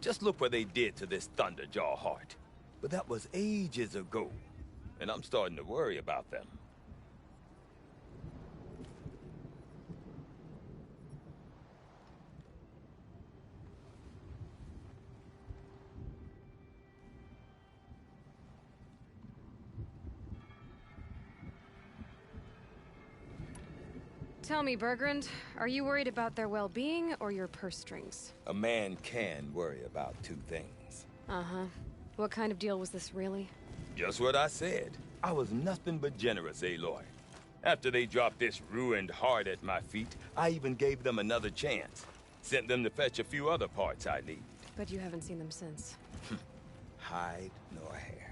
Just look what they did to this Thunderjaw heart. But that was ages ago, and I'm starting to worry about them. Tell me, Bergrand, are you worried about their well-being or your purse strings? A man can worry about two things. Uh-huh. What kind of deal was this, really? Just what I said. I was nothing but generous, Aloy. After they dropped this ruined heart at my feet, I even gave them another chance. Sent them to fetch a few other parts I need. But you haven't seen them since. Hide nor hair.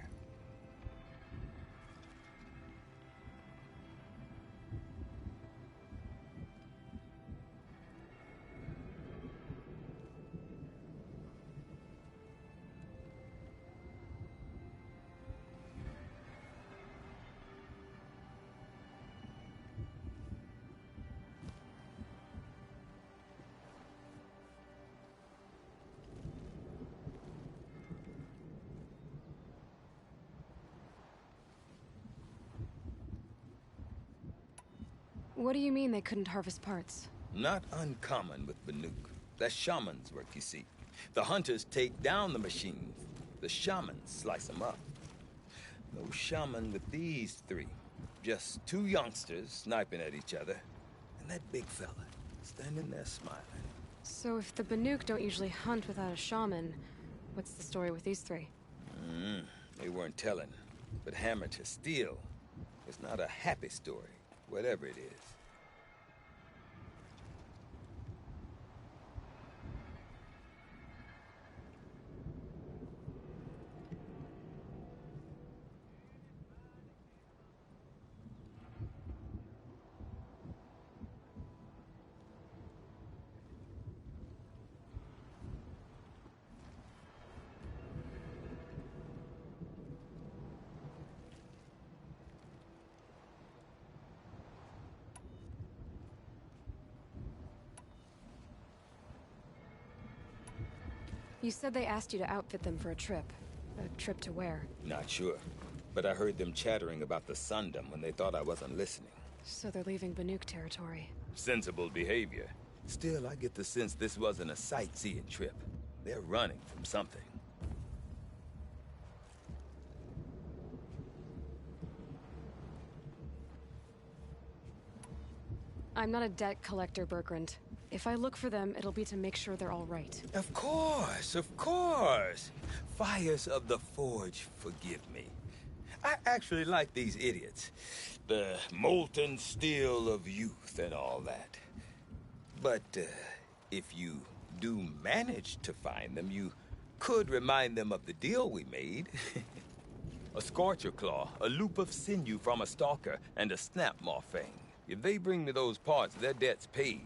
What do you mean they couldn't harvest parts? Not uncommon with Banuk. That's shaman's work, you see. The hunters take down the machines. The shamans slice them up. No shaman with these three. Just two youngsters sniping at each other. And that big fella standing there smiling. So if the Banuk don't usually hunt without a shaman, what's the story with these three? They weren't telling. But hammer to steel is not a happy story, whatever it is. You said they asked you to outfit them for a trip. A trip to where? Not sure. But I heard them chattering about the Sundom when they thought I wasn't listening. So they're leaving Banuk territory. Sensible behavior. Still, I get the sense this wasn't a sightseeing trip. They're running from something. I'm not a debt collector, Bergrand. If I look for them, it'll be to make sure they're all right. Of course, of course. Fires of the Forge, forgive me. I actually like these idiots. The molten steel of youth and all that. But if you do manage to find them, you could remind them of the deal we made. A Scorcher Claw, a loop of sinew from a stalker, and a Snapmaw Fang. If they bring me those parts, their debt's paid.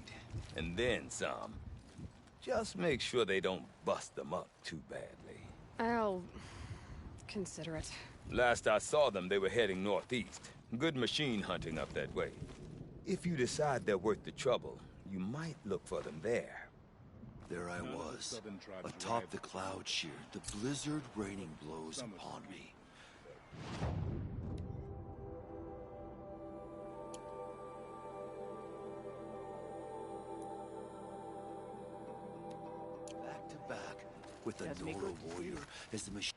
And then some. Just make sure they don't bust them up too badly. I'll consider it. Last I saw them, they were heading northeast. Good machine hunting up that way. If you decide they're worth the trouble, you might look for them there. There I was, atop the cloud sheer, the blizzard raining blows upon me. Back to back with the Nora warrior as the machine.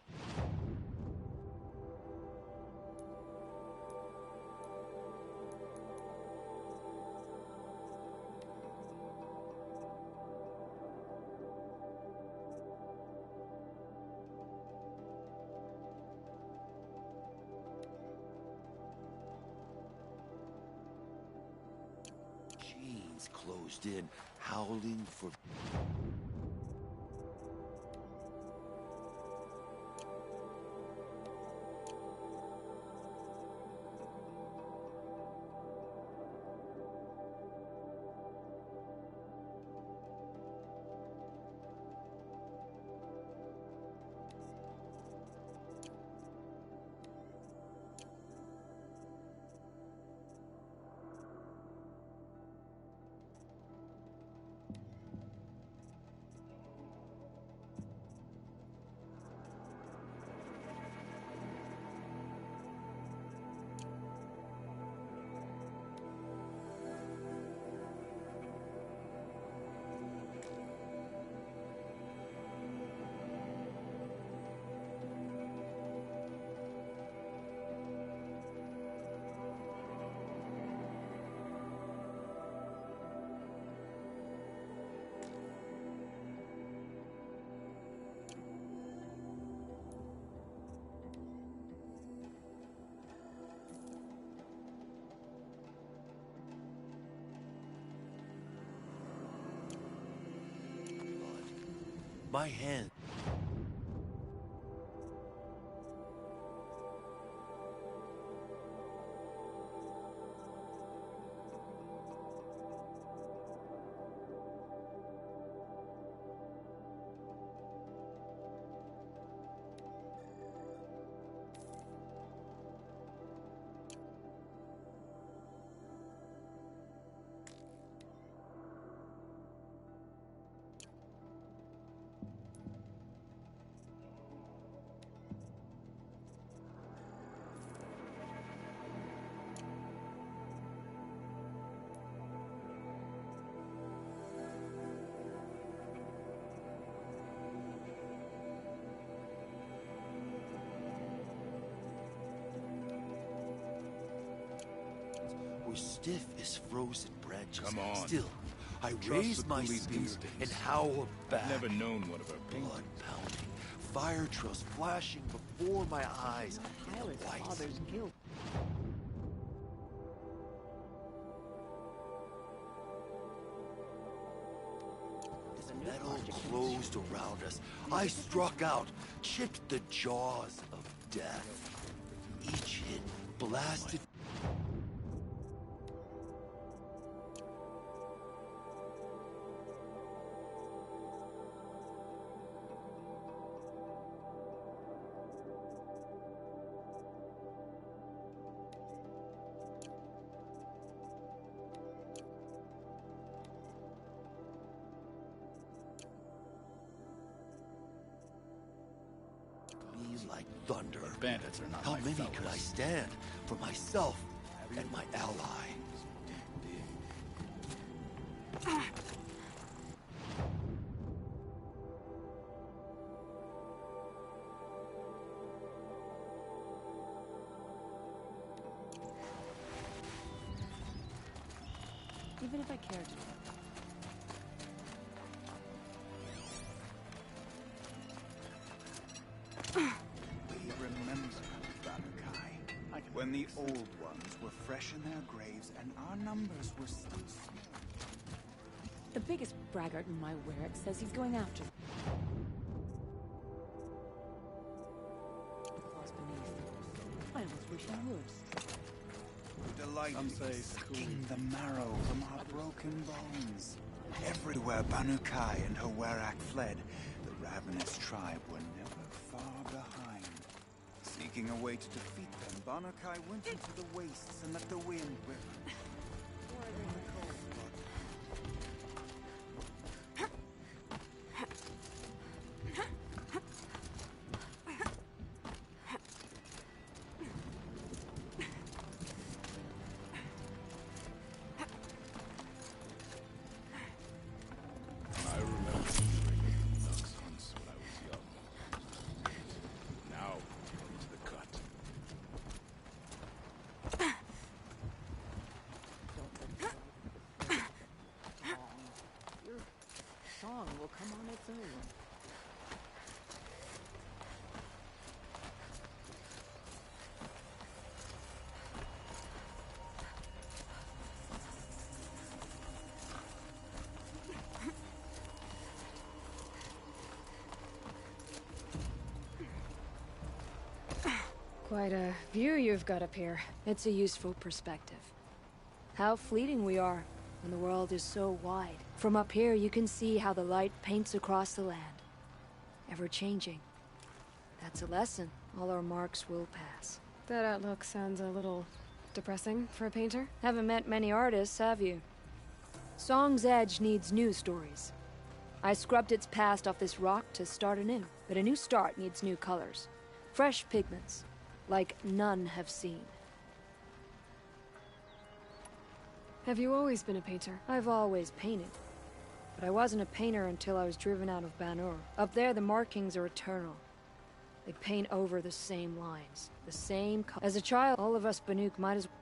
Closed in, howling for... My hand. Were stiff as frozen branches. Come on. Still, I Trust raise the my police spear instincts. and howl back. Never known one of her Blood paintings. pounding, fire trails flashing before my eyes in the Pilot's white. father's guilt. As metal closed around us, I struck out, chipped the jaws of death. Each hit blasted. Me like thunder. Bandits are not How my many fellows. could I stand for myself and my ally? Even if I cared to. We remember Banukai, when the old ones were fresh in their graves and our numbers were still small. The biggest braggart in my Werrick says he's going after me. Claws beneath. I almost wish he would. Delight in sucking the marrow from our broken bones. Everywhere Banukai and her Werrick fled, the ravenous tribe were never far behind. Seeking a way to defeat them, Banukai went into the wastes and let the wind whip. I remember drinking ducks hunts when I was young. Now, into the cut. Your song will come on its own. Quite a view you've got up here. It's a useful perspective. How fleeting we are when the world is so wide. From up here, you can see how the light paints across the land. Ever changing. That's a lesson. All our marks will pass. That outlook sounds a little depressing for a painter. Haven't met many artists, have you? Song's Edge needs new stories. I scrubbed its past off this rock to start anew, but a new start needs new colors. Fresh pigments, like none have seen. Have you always been a painter? I've always painted. But I wasn't a painter until I was driven out of Banur. Up there, the markings are eternal. They paint over the same lines, the same color. As a child, all of us Banuk might as well.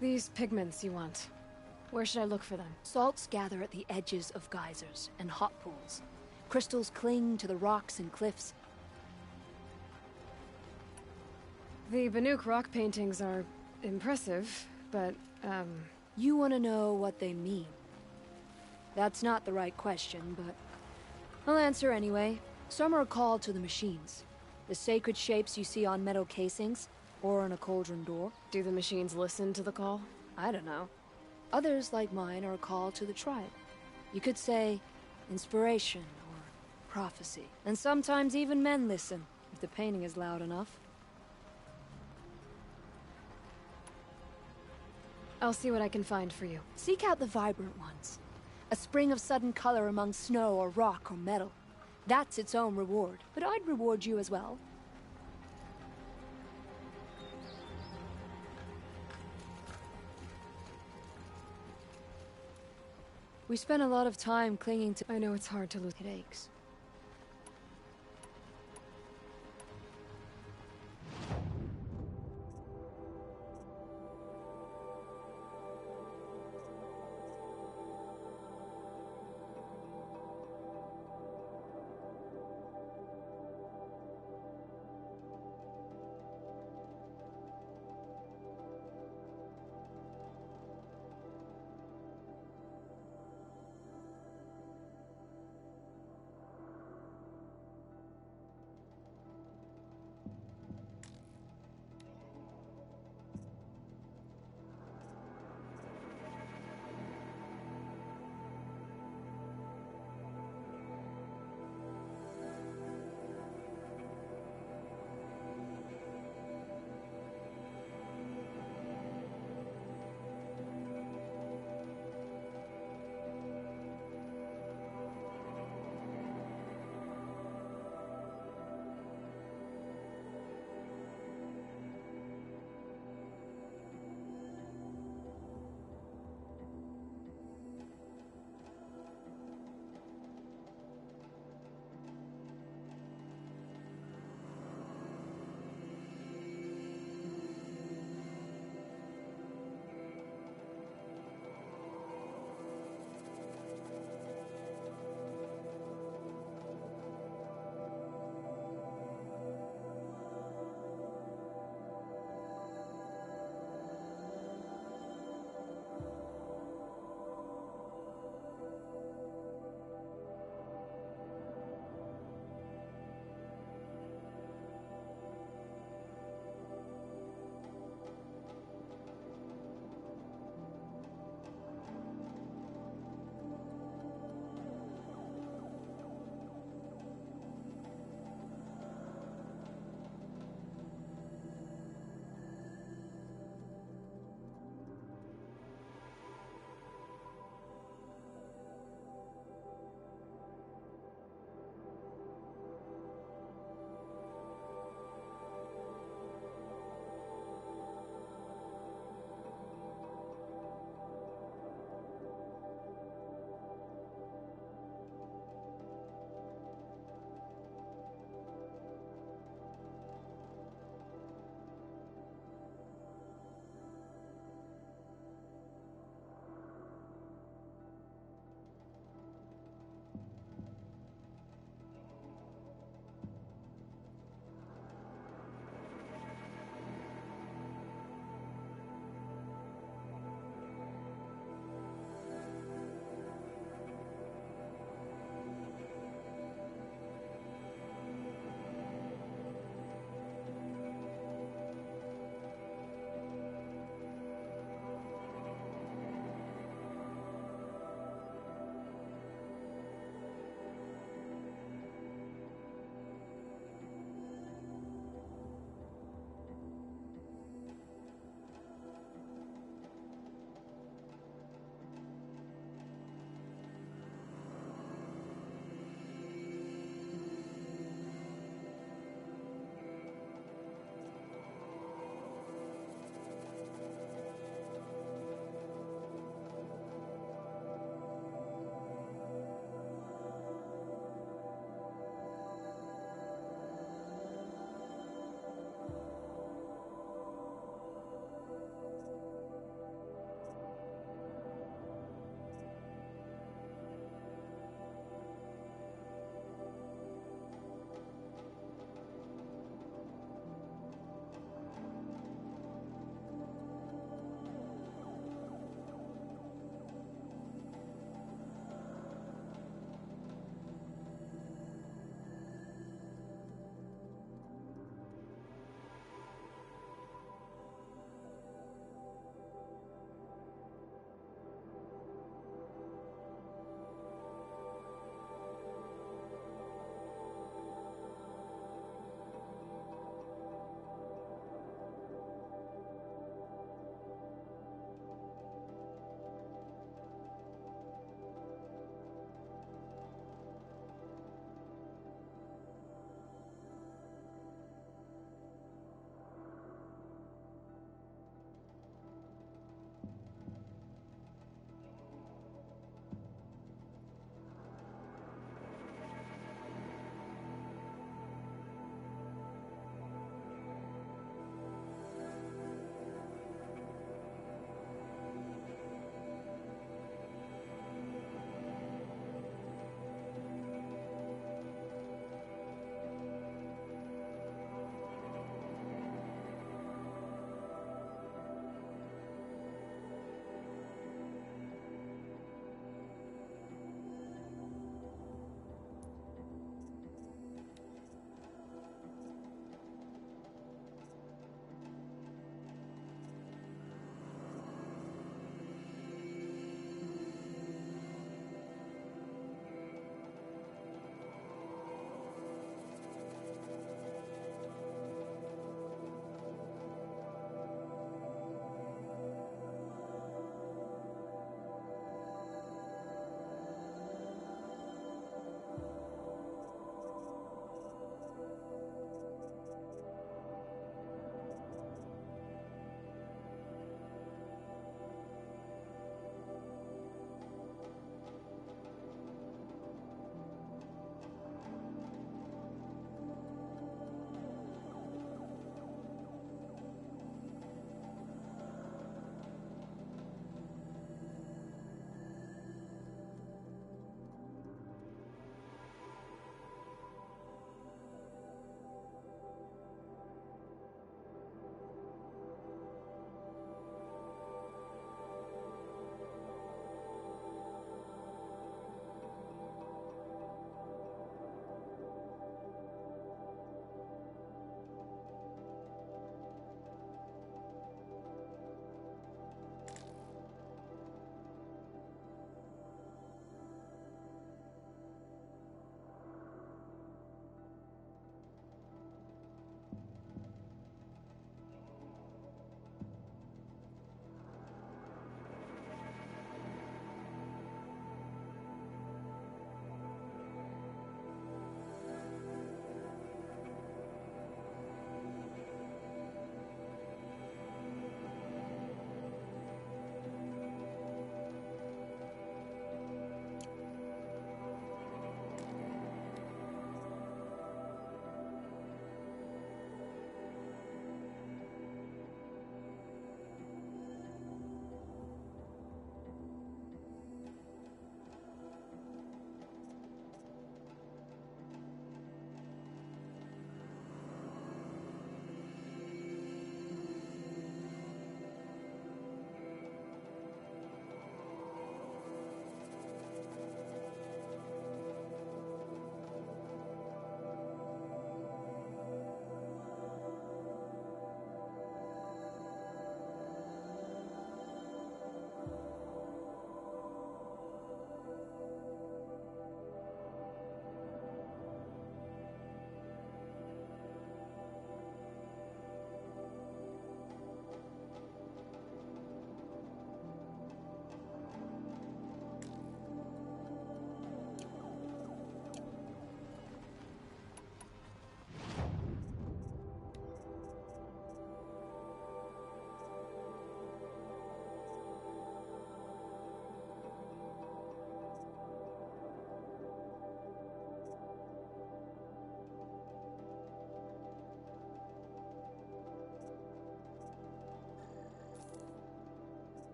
These pigments you want. Where should I look for them? Salts gather at the edges of geysers and hot pools. Crystals cling to the rocks and cliffs. The Banuk rock paintings are impressive, but, You want to know what they mean. That's not the right question, but I'll answer anyway. Some are called to the machines. The sacred shapes you see on metal casings, or on a cauldron door. do the machines listen to the call? I don't know. Others, like mine, are called to the tribe. You could say inspiration or prophecy. And sometimes even men listen, if the painting is loud enough. I'll see what I can find for you. Seek out the vibrant ones. A spring of sudden color among snow or rock or metal. That's its own reward, but I'd reward you as well. We spent a lot of time clinging to... I know it's hard to lose. It aches.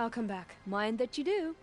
I'll come back. Mind that you do.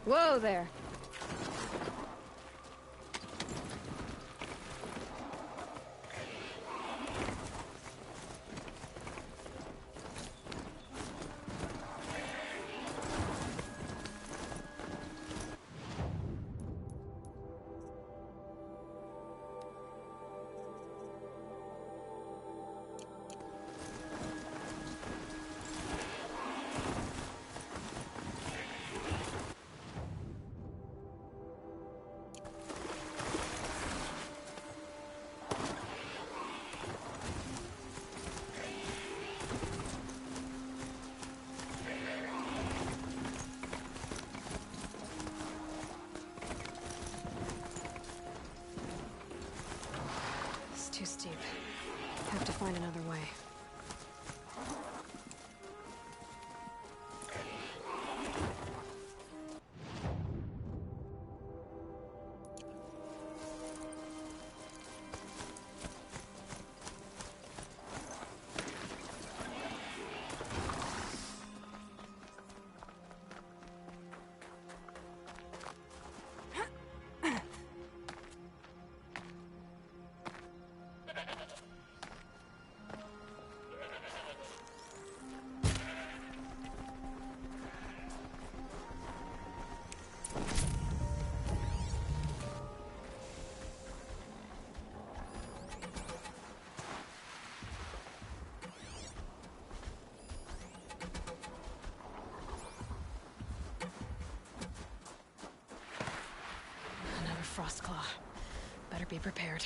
Whoa there. It's too steep. Have to find another way. Another Frostclaw. Better be prepared.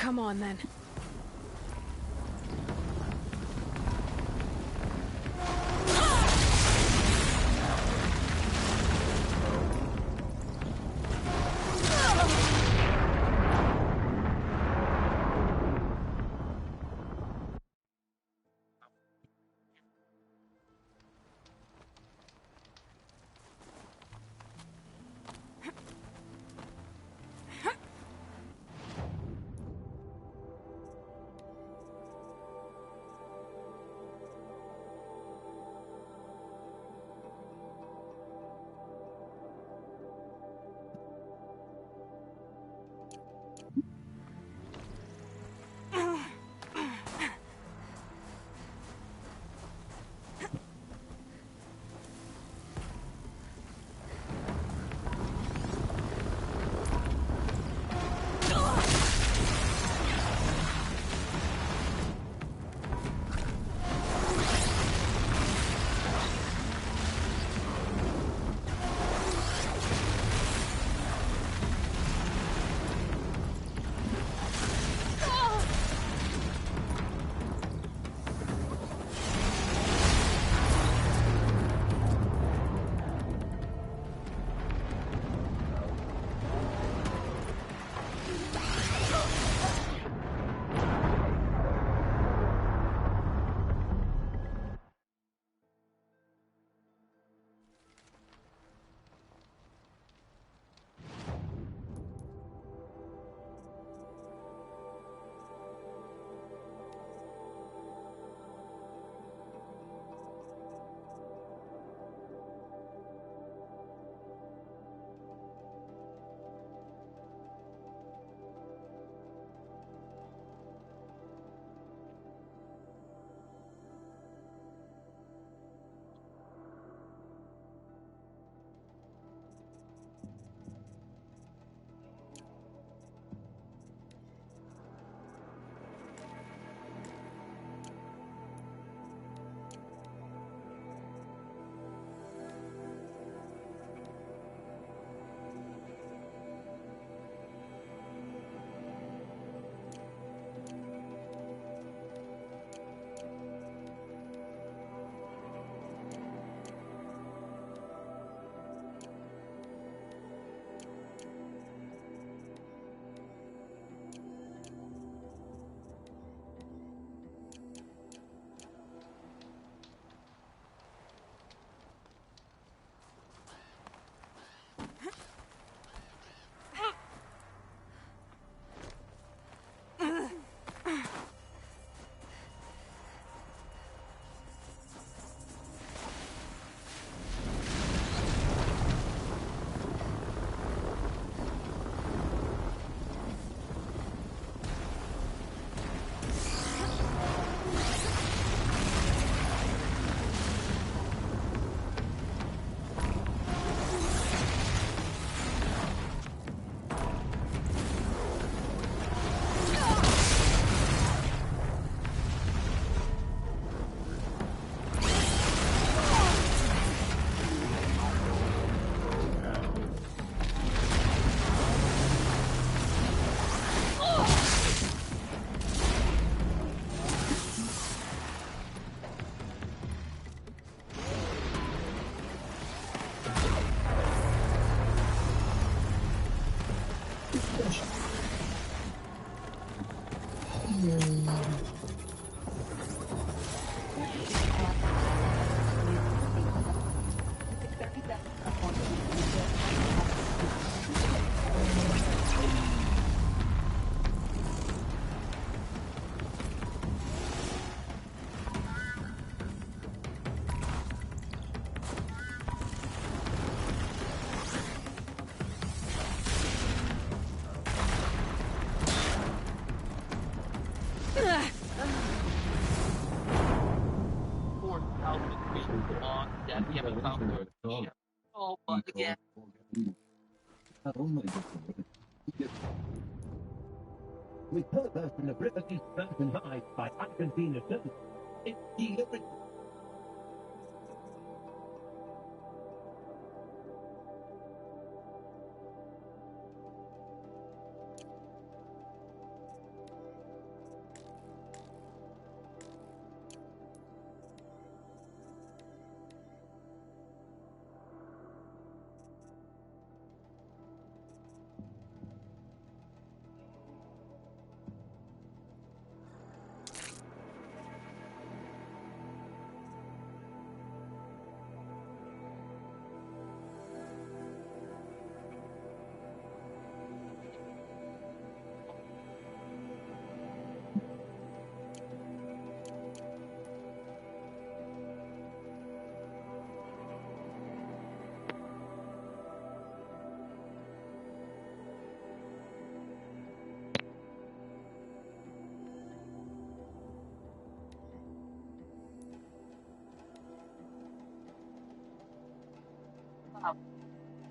Come on, then.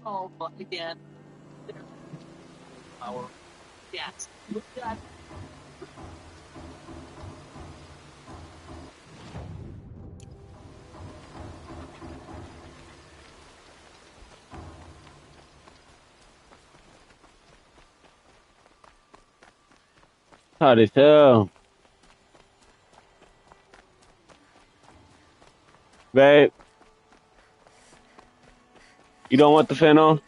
Oh, but again, our yes. How'd it feel? Babe, you don't want the fan on?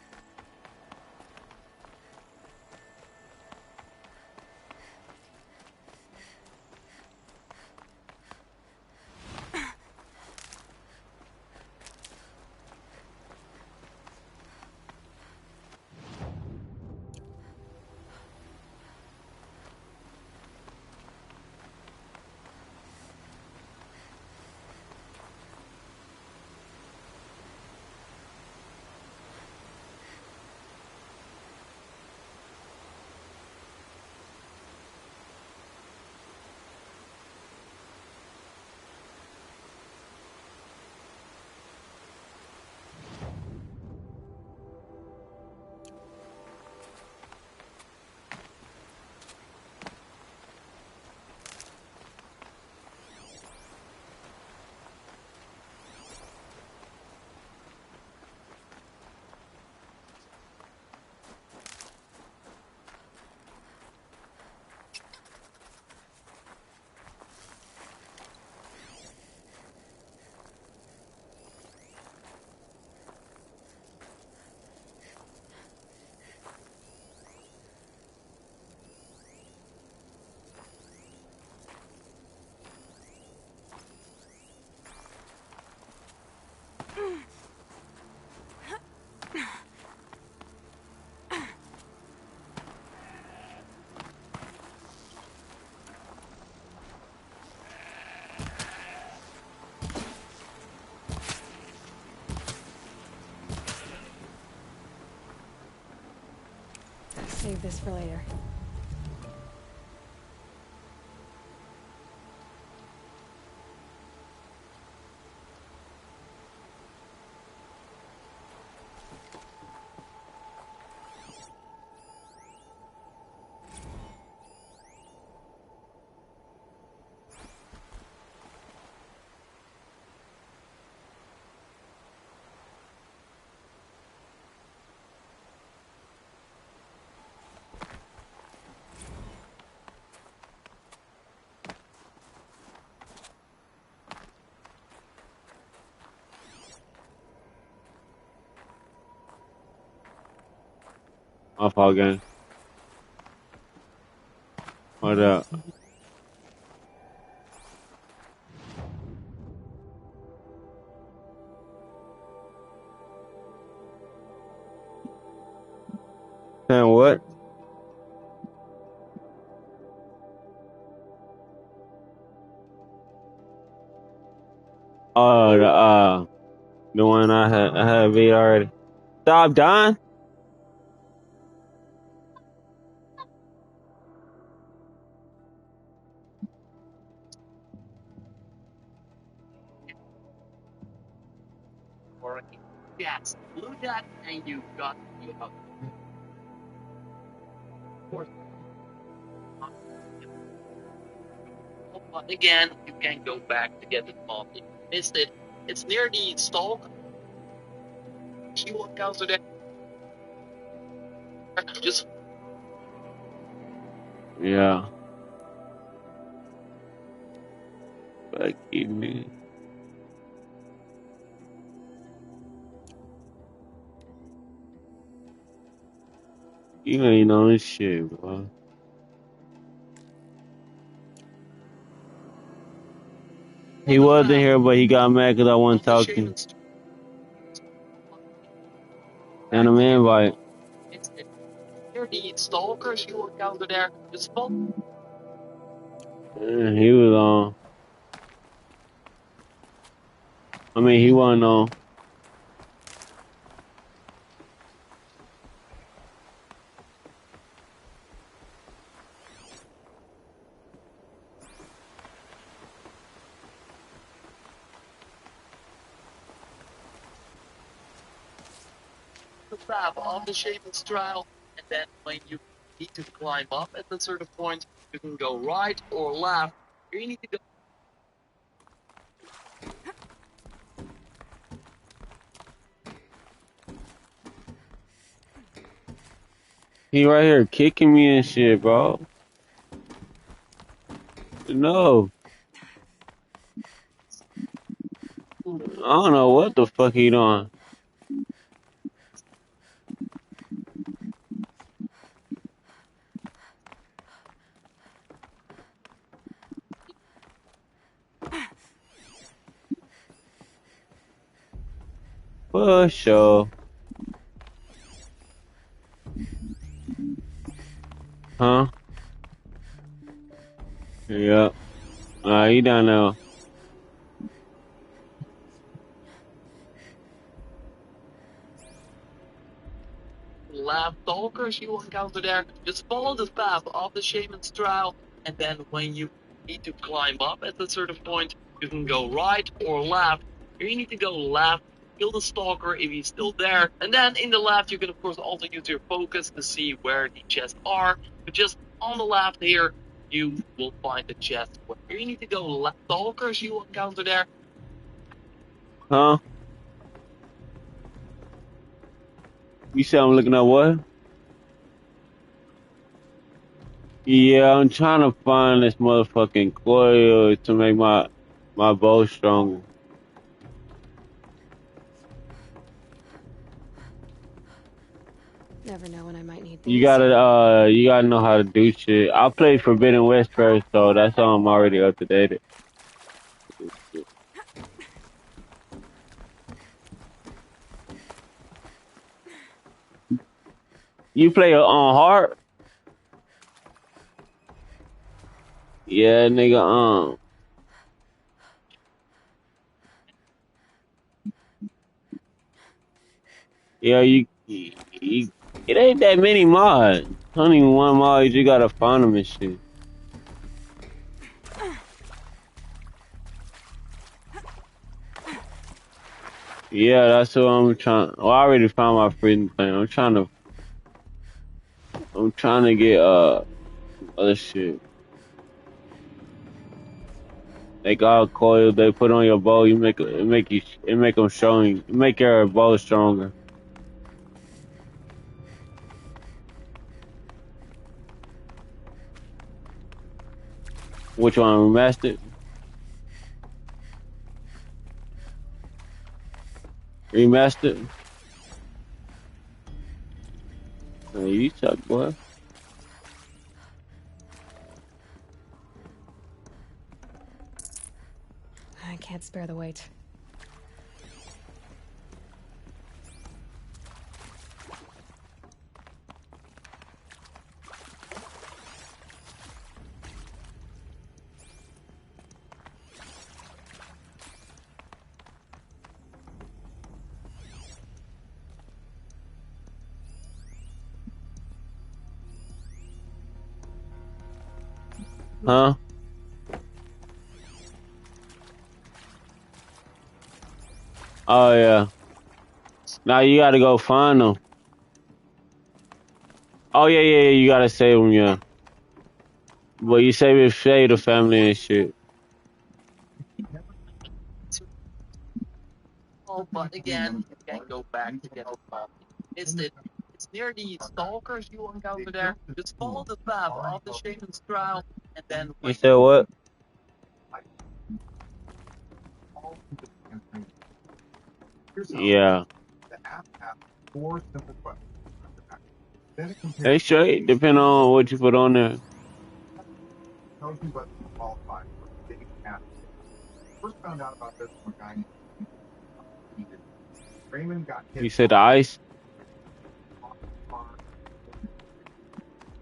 Save this for later. My fault, gang. What up? Saying what? Oh, the one I had beat already. Stop, Don. Or yes, blue dot, and you got the course. But again, you can go back to get it off. If you missed it. It's near the stall. She walk out there. Just Yeah. Fuck you, man. You ain't on shit, bro. He wasn't here, but he got mad because I wasn't talking. And I'm invite. it's near the stalker. She walk out there. Just follow. He was on. I mean, he wasn't on. the path of the Shaman's Trial, and then when you need to climb up at a certain point, you can go right or left. Here you need to go. He right here kicking me and shit, bro. No. I don't know what the fuck he doing. For sure. Huh? Yeah. He down there. Lab stalkers you will encounter there. Just follow the path of the Shaman's Trial, and then when you need to climb up at a certain point, you can go right or left. Here you need to go left, kill the stalker if he's still there, and then in the left you can of course also use your focus to see where the chests are. But just on the left here, you will find the chest. Here you need to go left. Stalkers you will encounter there. Huh? You said I'm looking at what? Yeah, I'm trying to find this motherfucking coil to make my bow stronger. Never know when I might need these. You gotta know how to do shit. I played Forbidden West first, so that's how I'm already up to date. You play on hard? Yeah, nigga. Yeah, it ain't that many mods. Only one mod, you gotta find them and shit. Yeah, that's what I'm trying. Well, I already found my freedom plan. I'm trying to get other shit. They got coils they put on your bow. You make them strong. Make your bow stronger. Which one, remastered? Remastered? Hey, you suck, boy. I can't spare the weight. Huh? Oh yeah. Now you gotta go find them. Oh yeah. You gotta save them, yeah. But you save the family and shit. Oh, but again, you can go back to get the ball. It's near the stalkers you will encounter there. Just follow the path of the Shaman's Trial, and then You said what? Yeah. They straight, depending on what you put on there. You said the ice?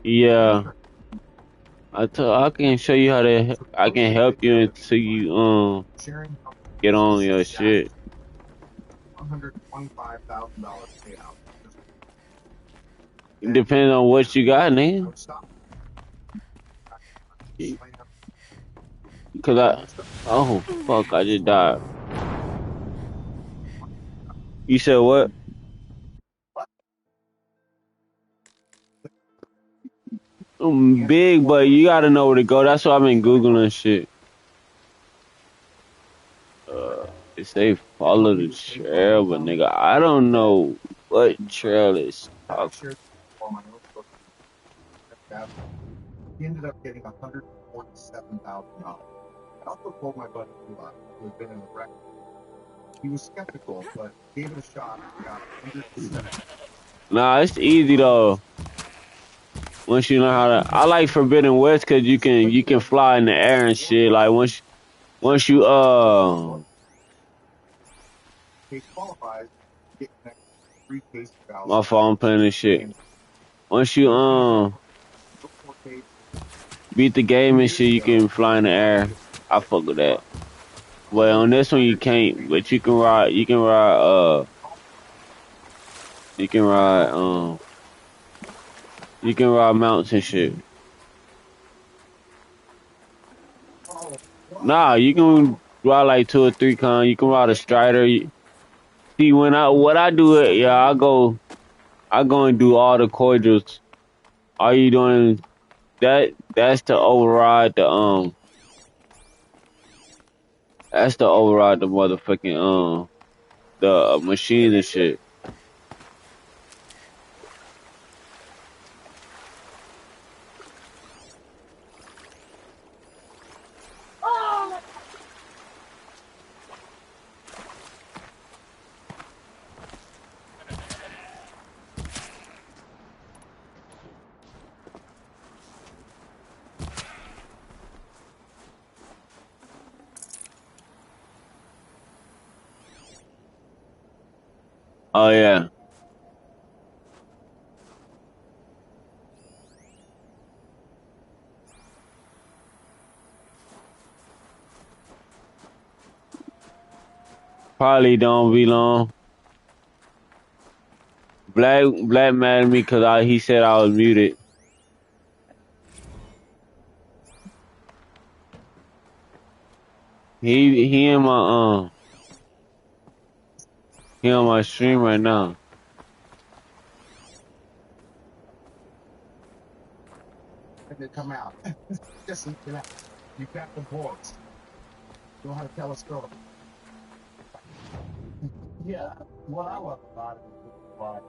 Yeah. I can show you how to. I can help you until you get on your shit. It depends on what you got, nigga. Oh fuck, I just died. You said what? big, but you gotta know where to go. That's why I've been googling shit. They say follow the trail, but nigga, I don't know what trail is. He ended up getting $147,000. I also told my buddy Eli, who had been in the wreck. He was skeptical, but gave it a shot and got 107. Nah, it's easy though. Once you know how to, I like Forbidden West because you can fly in the air and shit. Like once you He qualifies to get next 3 case valves. my fault, I'm playing this shit. Once you beat the game and shit, you can fly in the air. I fuck with that. Well, on this one you can't, but you can ride. You can ride. You can ride. You can ride mounts and shit. Nah, you can ride like 2 or 3 You can ride a Strider. See, what I do it, yeah, I go and do all the cordials. All you doing that's to override the motherfucking the machines and shit. Oh yeah. Probably don't be long. Black mad at me because he said I was muted. He in my he on my stream right now. And they come out. Just you know, you got the voice. You know how to tell a story. Yeah, what I love about it is like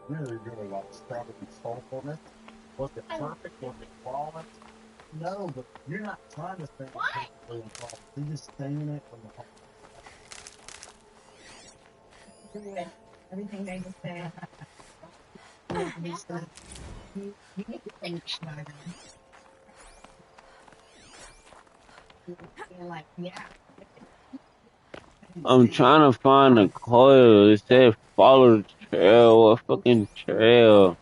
really like started with soulfulness. Was it perfect? Was it flawless? No, but you're not trying to sing it perfectly and flawless. You're just singing it from the heart. Everything they just say. You need to think Schneider. You're like, yeah. I'm trying to find the coil. It said follow the trail. What fucking trail?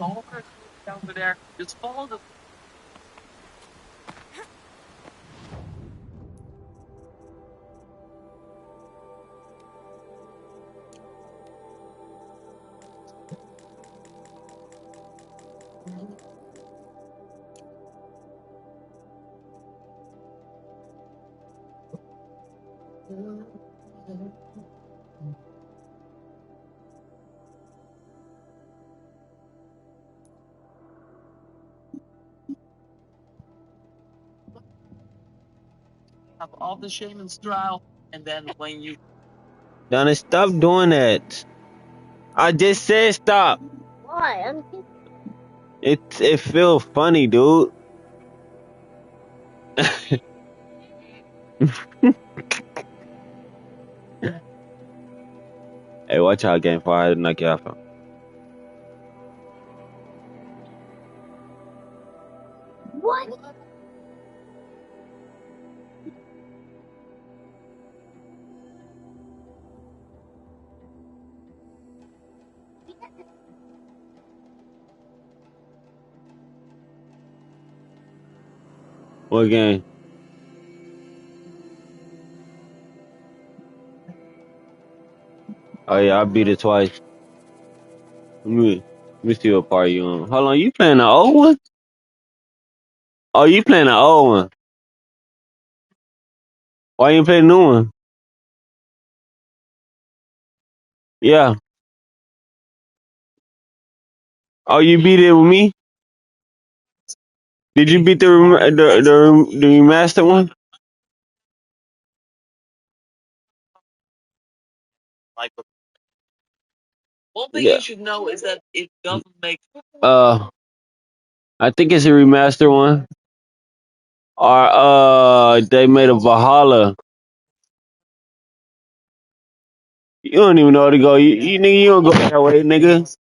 All our down there, just follow the. Have all the shaman's trial, and then when you Donna, stop doing that. I just said stop. Why? I'm It feels funny, dude. Hey, watch out, game fire, knock you off. what? What game? Oh yeah, I beat it twice. Let me see what part you on. Hold on, you playing the old one? Oh, you playing the old one? Why you ain't play the new one? Yeah. Oh, you beat it with me? Did you beat the remastered one? Like, one thing Yeah. you should know is that it doesn't make I think it's a remastered one. Or they made a Valhalla. You don't even know where to go. You don't go that way, nigga.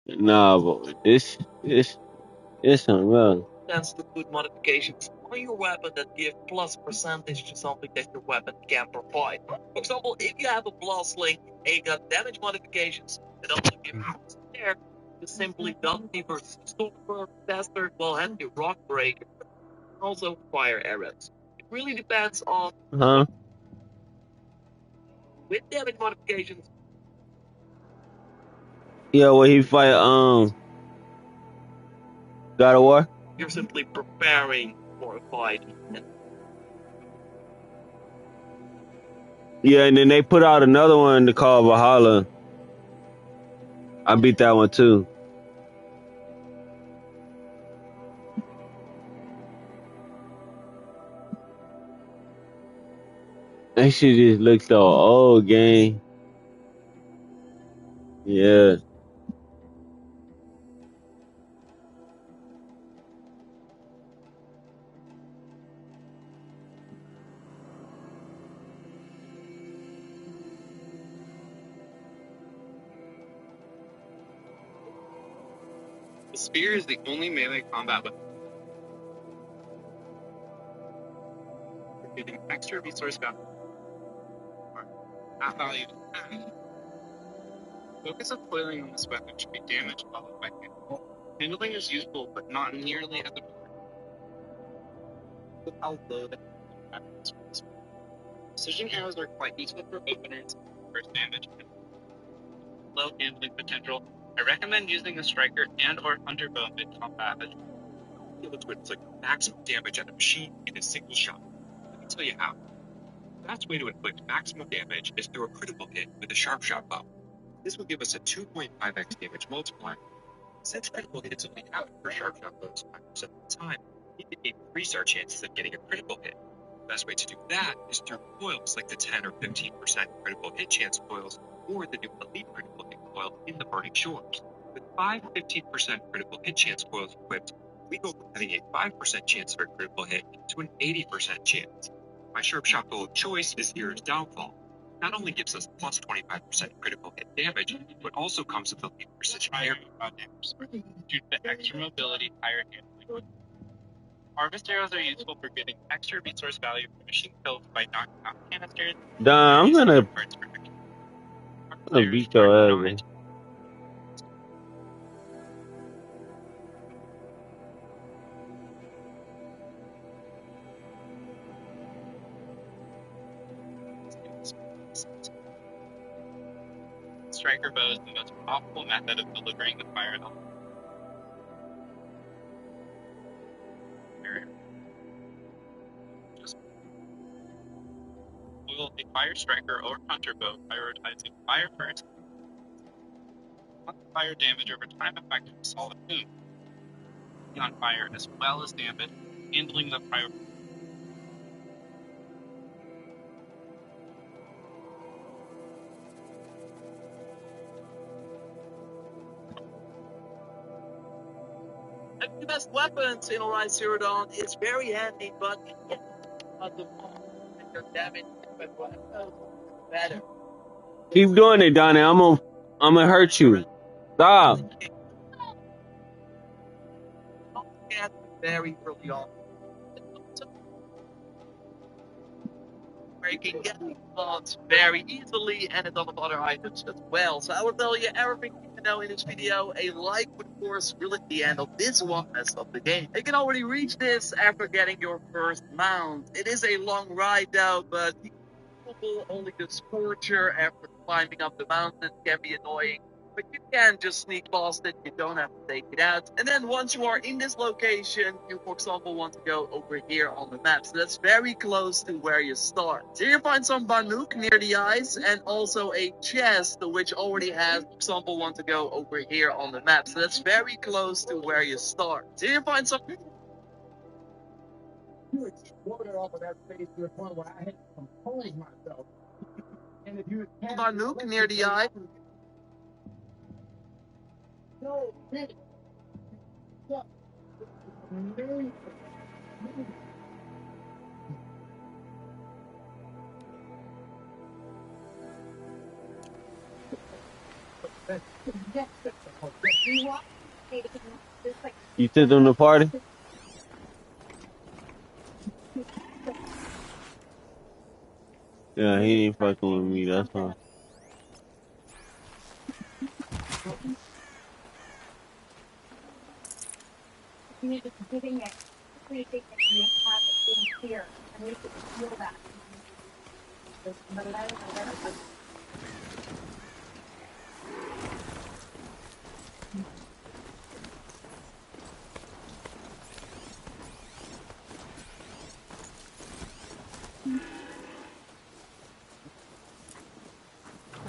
Nah, but this something else. sense to put modifications on your weapon that give plus percentage to something that your weapon can provide. For example, if you have a blast sling and you got damage modifications that also give you there, you simply Dusty versus Stormer, Tester, will have your rock break, also fire arrows. It really depends on Huh? with damage modifications. Yeah, where he fight God of War? You're simply preparing for a fight. And Yeah, and then they put out another one called Valhalla. I beat that one too. That shit just looks so old, gang. Yeah. The spear is the only melee combat weapon for getting extra resource value. Not value. Focus of coiling on this weapon should be damage followed by hit. Handling is useful, but not nearly as important with how low the precision arrows are quite useful for openers, first damage, and low handling potential. I recommend using a striker and or hunter bow mid combat as be able to inflict maximum damage at a machine in a single shot. Let me tell you how. The best way to inflict maximum damage is through a critical hit with a sharp shot bow. This will give us a 2.5x damage multiplier. Since critical hits only happen for sharp shot bows 5% of the time, you can increase our chances of getting a critical hit. The best way to do that is through coils like the 10 or 15% critical hit chance coils or the new elite critical hit coil in the Burning Shores. With 5-15% critical hit chance coils equipped, we go from having a 5% chance for a critical hit to an 80% chance. My sharp shot bow of choice is Hero's Downfall. Not only gives us plus 25% critical hit damage, but also comes with a lead precision air damage due to the extra mobility, higher handling. Harvest arrows are useful for getting extra resource value from machine kills by knocking out canisters. Damn, I'm gonna beat your ass, man. Striker bow is the most optimal method of delivering the fire element. Just oil a fire striker or hunter bow, prioritizing fire first, fire damage over time effective solid boom. On fire as well as damage, handling the priority. the best weapons in Alliance Zero Dawn is very handy, but the your damage better. Keep doing it, Donnie. I'm gonna hurt you. Stop. Very early on. Where you can get slots very easily and a lot of other items as well. So I will tell you everything you need to know in this video. A like would of course really the end of this walkthrough of the game. You can already reach this after getting your first mount. It is a long ride though, but only the Scorcher after climbing up the mountain can be annoying, but you can just sneak past it, you don't have to take it out. And then once you are in this location, you, for example, want to go over here on the map. So that's very close to where you start. So here you find some Banuk near the ice, and also a chest, which already has, for example, want to go over here on the map. So that's very close to where you start. So here you find some You exploded off of that space to the point where I had to compose myself. And if you had Banuk near the ice. no, bitch. Amazing. You still doing the party? Yeah, he ain't fucking with me. That's fine. My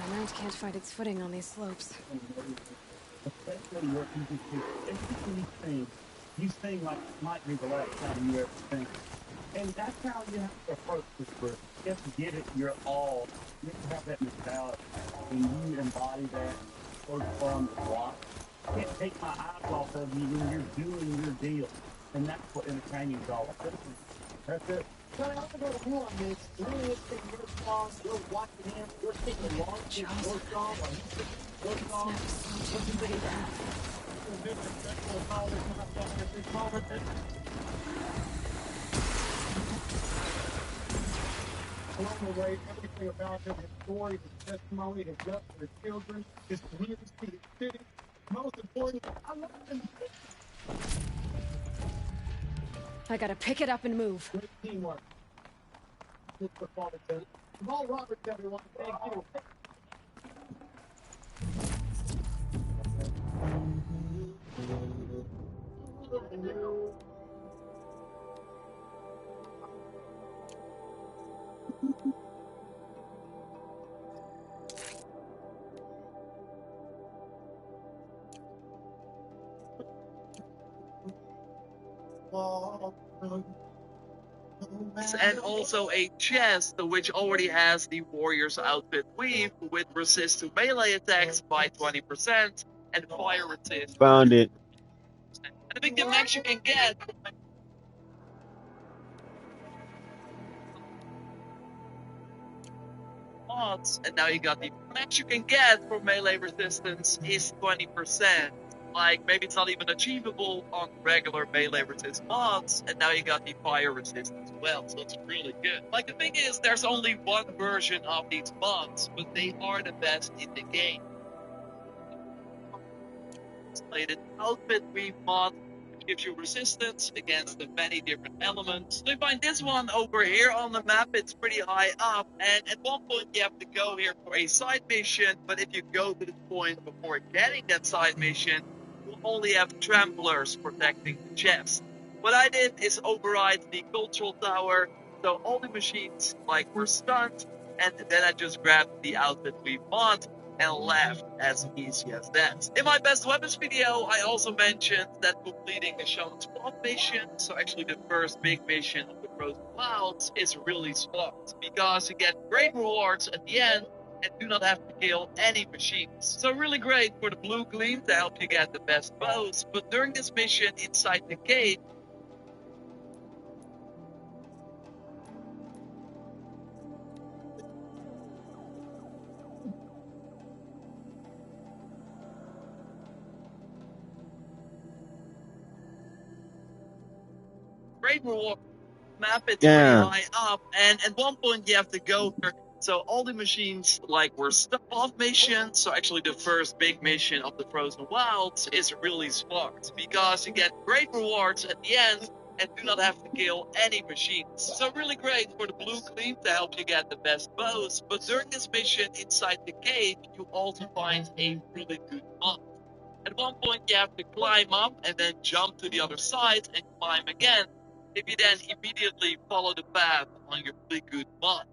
mount can't find its footing on these slopes. Especially where you can take everything you sing like it might be the last time you ever sing. And that's how you have to approach this book. You have to give it your all. You have to have that mentality. And you embody that or from the block. I can't take my eyes off of you when you're doing your deal. And that's what entertaining is all about. That's it. So I'm going to do on this. Really interesting your song. You're watching him. You're singing along to your song. Or he's singing your song. Listen to the along the way, everything about him, his story, his testimony, his love for his children, his community, his city. Most important, I love him. I gotta pick it up and move. Great teamwork. Mr. Fatherton. Jamal Roberts, everyone. Thank you. And also a chest which already has the warrior's outfit weave with resist to melee attacks by 20% and fire resist. Found it. And the big max you can get mods, and now you got the max you can get for melee resistance is 20%. Like, maybe it's not even achievable on regular melee resist mods, and now you got the fire resist as well, so it's really good. Like, the thing is, there's only one version of these mods, but they are the best in the game. Slated outfit weave mod, which gives you resistance against the many different elements. So you find this one over here on the map, it's pretty high up, and at one point you have to go here for a side mission, but if you go to the point before getting that side mission, you'll only have tramplers protecting the chest. What I did is override the cultural tower, so all the machines like were stunned, and then I just grabbed the outfit weave mod and left as easy as that. In my best weapons video, I also mentioned that completing the Shaman's Blood mission, so actually the first big mission of the Frozen Wilds, is really smart, because you get great rewards at the end and do not have to kill any machines. So really great for the blue gleam to help you get the best bows, but during this mission inside the cave, great reward map, it's pretty high up, and at one point you have to go there. So all the machines like were stuck off missions. So actually the first big mission of the Frozen Wilds is really smart, because you get great rewards at the end and do not have to kill any machines. So really great for the blue gleam to help you get the best bows, but during this mission inside the cave, you also find a really good mod. At one point you have to climb up and then jump to the other side and climb again. If you then immediately follow the path on your really good mod.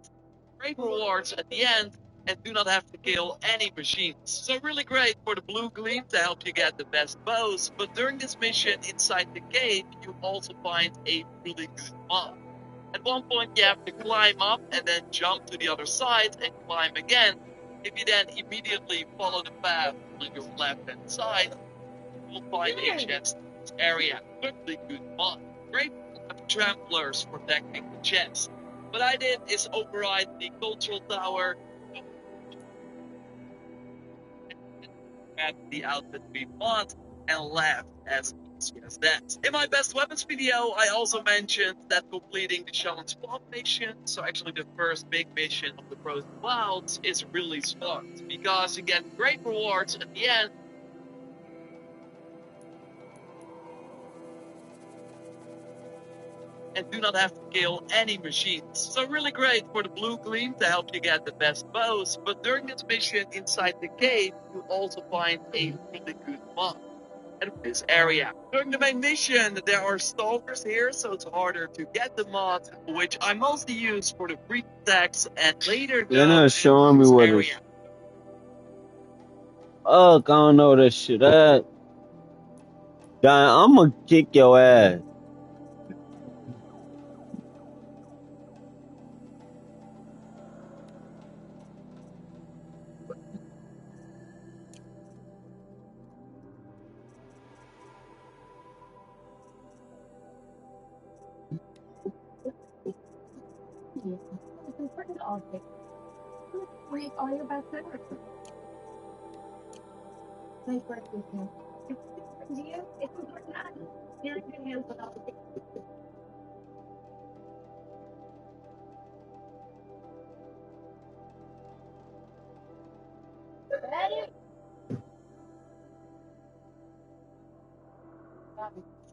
Great rewards at the end and do not have to kill any machines. So really great for the blue gleam to help you get the best bows, but during this mission inside the cave, you also find a really good mod. At one point you have to climb up and then jump to the other side and climb again. If you then immediately follow the path on your left hand side, you'll find a chest in this area. Really good mod. Great tramplers protecting the chest. What I did is override the cultural tower, at the outfit we want, and left as easy as that. In my best weapons video, I also mentioned that completing the challenge swap mission, so actually the first big mission of the Frozen Wilds, is really smart, because you get great rewards at the end, and do not have to kill any machines. So really great for the blue gleam to help you get the best bows, but during this mission inside the cave, you also find a really good mod. And this area. During the main mission, there are stalkers here, so it's harder to get the mod, which I mostly use for the free attacks and later They're not showing me what it's. Oh, I don't know that shit. I'm gonna kick your ass.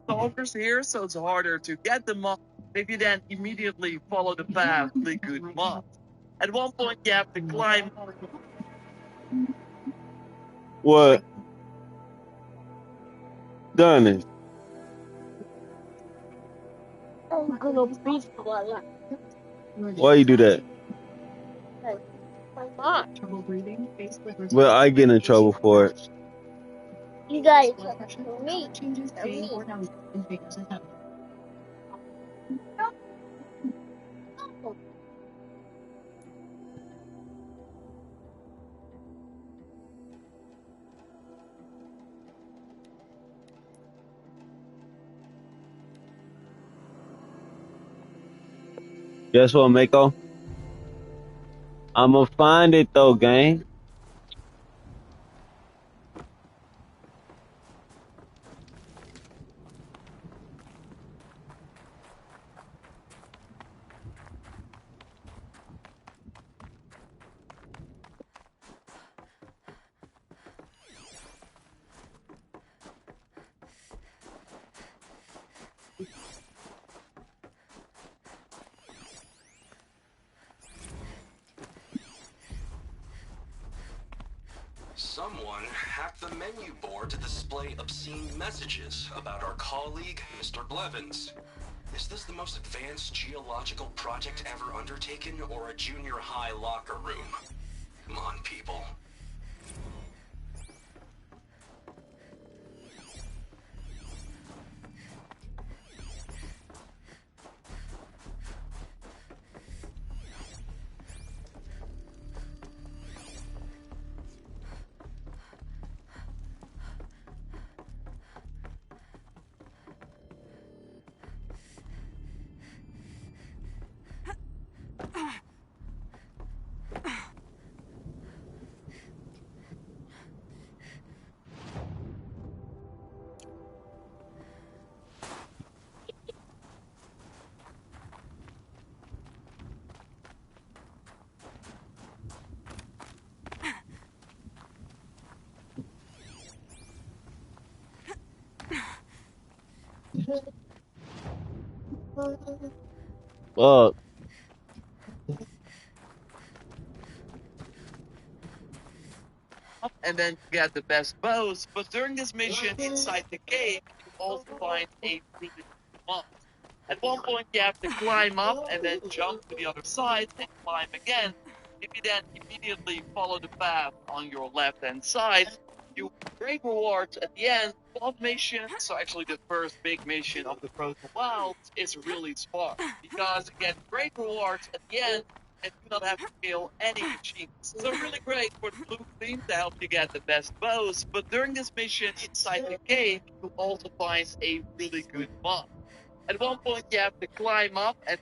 Stalkers here, so it's harder to get the mod. If you then immediately follow the path, really good mod. At one point, you have to climb. What? Done it. I'm gonna beat you. Why you do that? My mom. Well, I get in trouble for it. You guys for me. For me. Guess what, Mako? I'ma find it though, gang. Someone hacked the menu board to display obscene messages about our colleague, Mr. Blevins. Is this the most advanced geological project ever undertaken, or a junior high locker room? Come on, people. Fuck. And then get the best bows. But during this mission inside the cave, you also find a really good mod. At one point, you have to climb up and then jump to the other side and climb again. If you then immediately follow the path on your left-hand side, you get great rewards at the end. 12 missions, so actually the first big mission of the Frozen Wilds is really smart because you get great rewards at the end and do not have to kill any machines. So really great for the blue team to help you get the best bows. But during this mission inside the cave, you also find a really good mod. At one point, you have to climb up and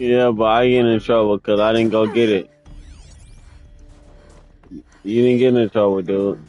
Yeah, but I get in trouble because I didn't go get it. You didn't get in trouble, dude.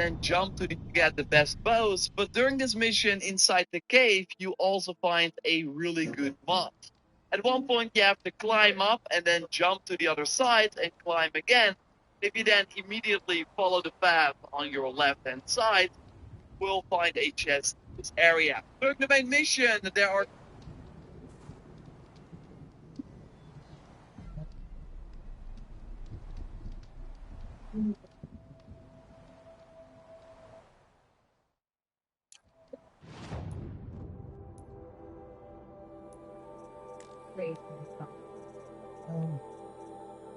then jump to get the best bows. But during this mission inside the cave, you also find a really good mod. At one point, you have to climb up and then jump to the other side and climb again. If you then immediately follow the path on your left-hand side, you will find a chest in this area. During the main mission, there are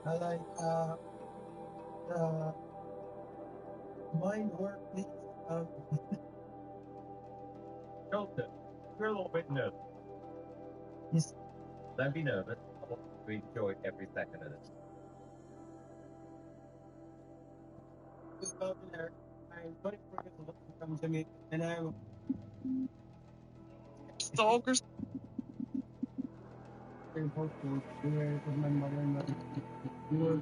I like mind work, please. Joseph, you're a little bit nervous. Yes. Don't be nervous. I want you to enjoy every second of this. Just go in there. I'm going to forget to come to me, and I will. stalkers. Supposed to be here with my mother and you.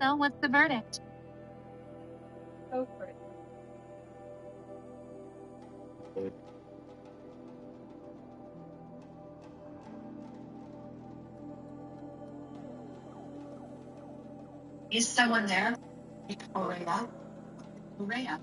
So, what's the verdict? Go for it. Is someone there? Victoria? Rhea?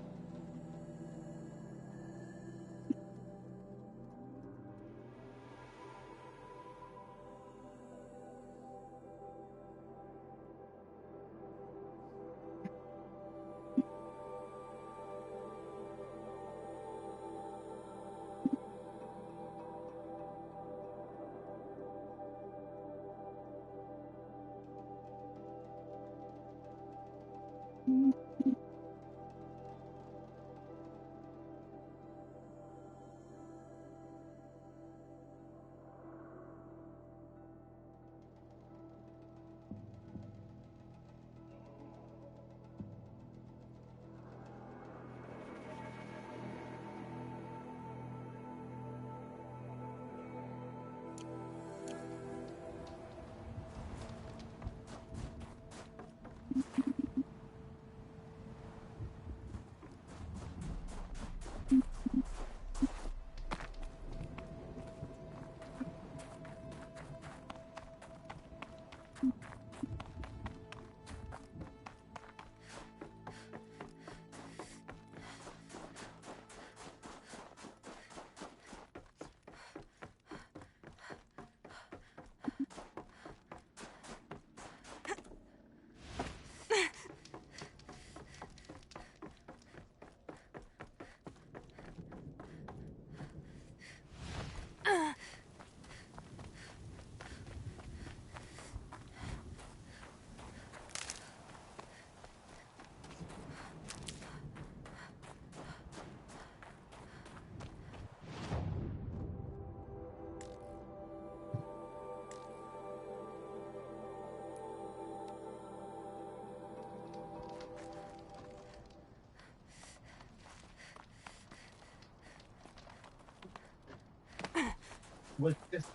Was just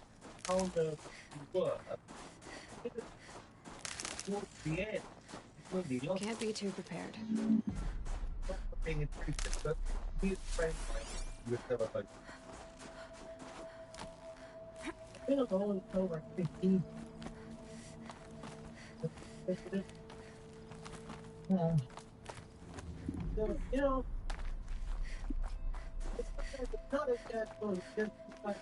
how the work towards the end. Really lost Can't be too prepared. being intrusive, but his friend with never like. I feel all over 15. So, you know, it's not as bad as just like.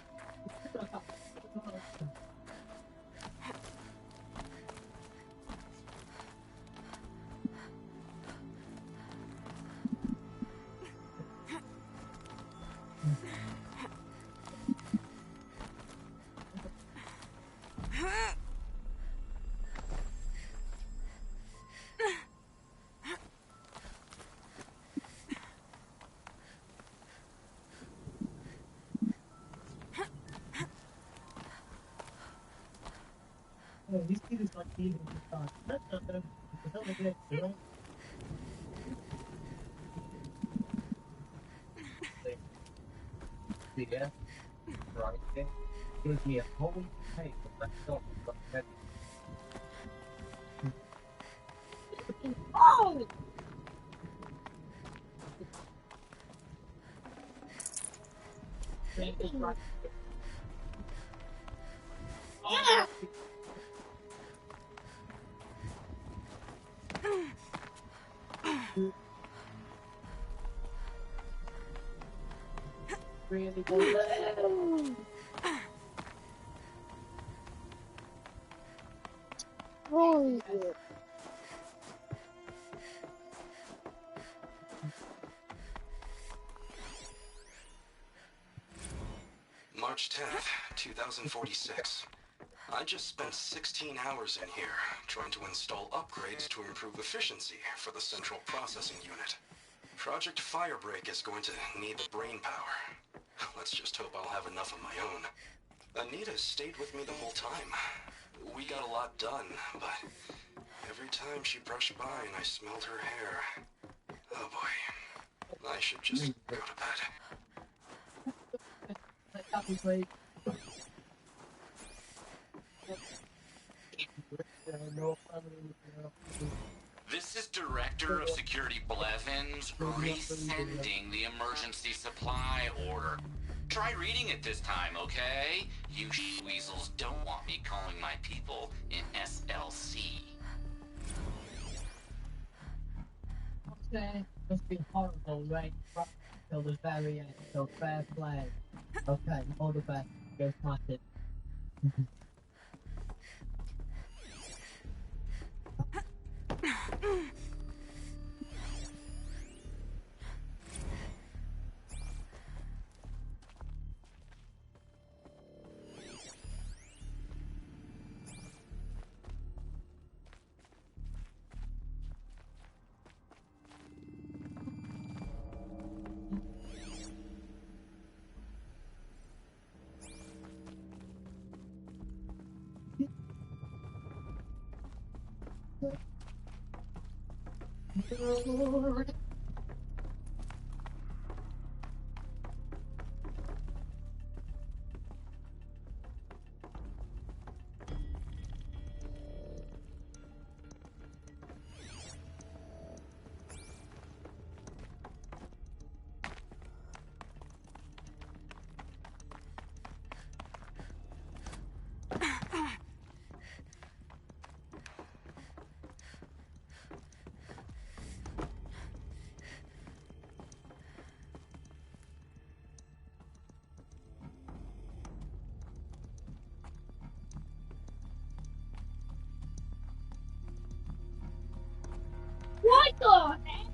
You see this like even that's not gonna get right. Yeah, right. It gives me a whole take of that stuff. Oh! Yeah. Really good. Holy shit. March 10th, 2046. I just spent 16 hours in here trying to install upgrades to improve efficiency for the central processing unit. Project Firebreak is going to need the brain power. Let's just hope I'll have enough of my own. Anita stayed with me the whole time. We got a lot done, but Every time she brushed by and I smelled her hair. Oh boy. I should just go to bed. This is Director of Security Blevins resending the emergency supply order. Try reading it this time, okay? You weasels don't want me calling my people in SLC. Okay, must be horrible, right? Till the very end, so fair play. Okay, all the best. Go smash it. What the heck?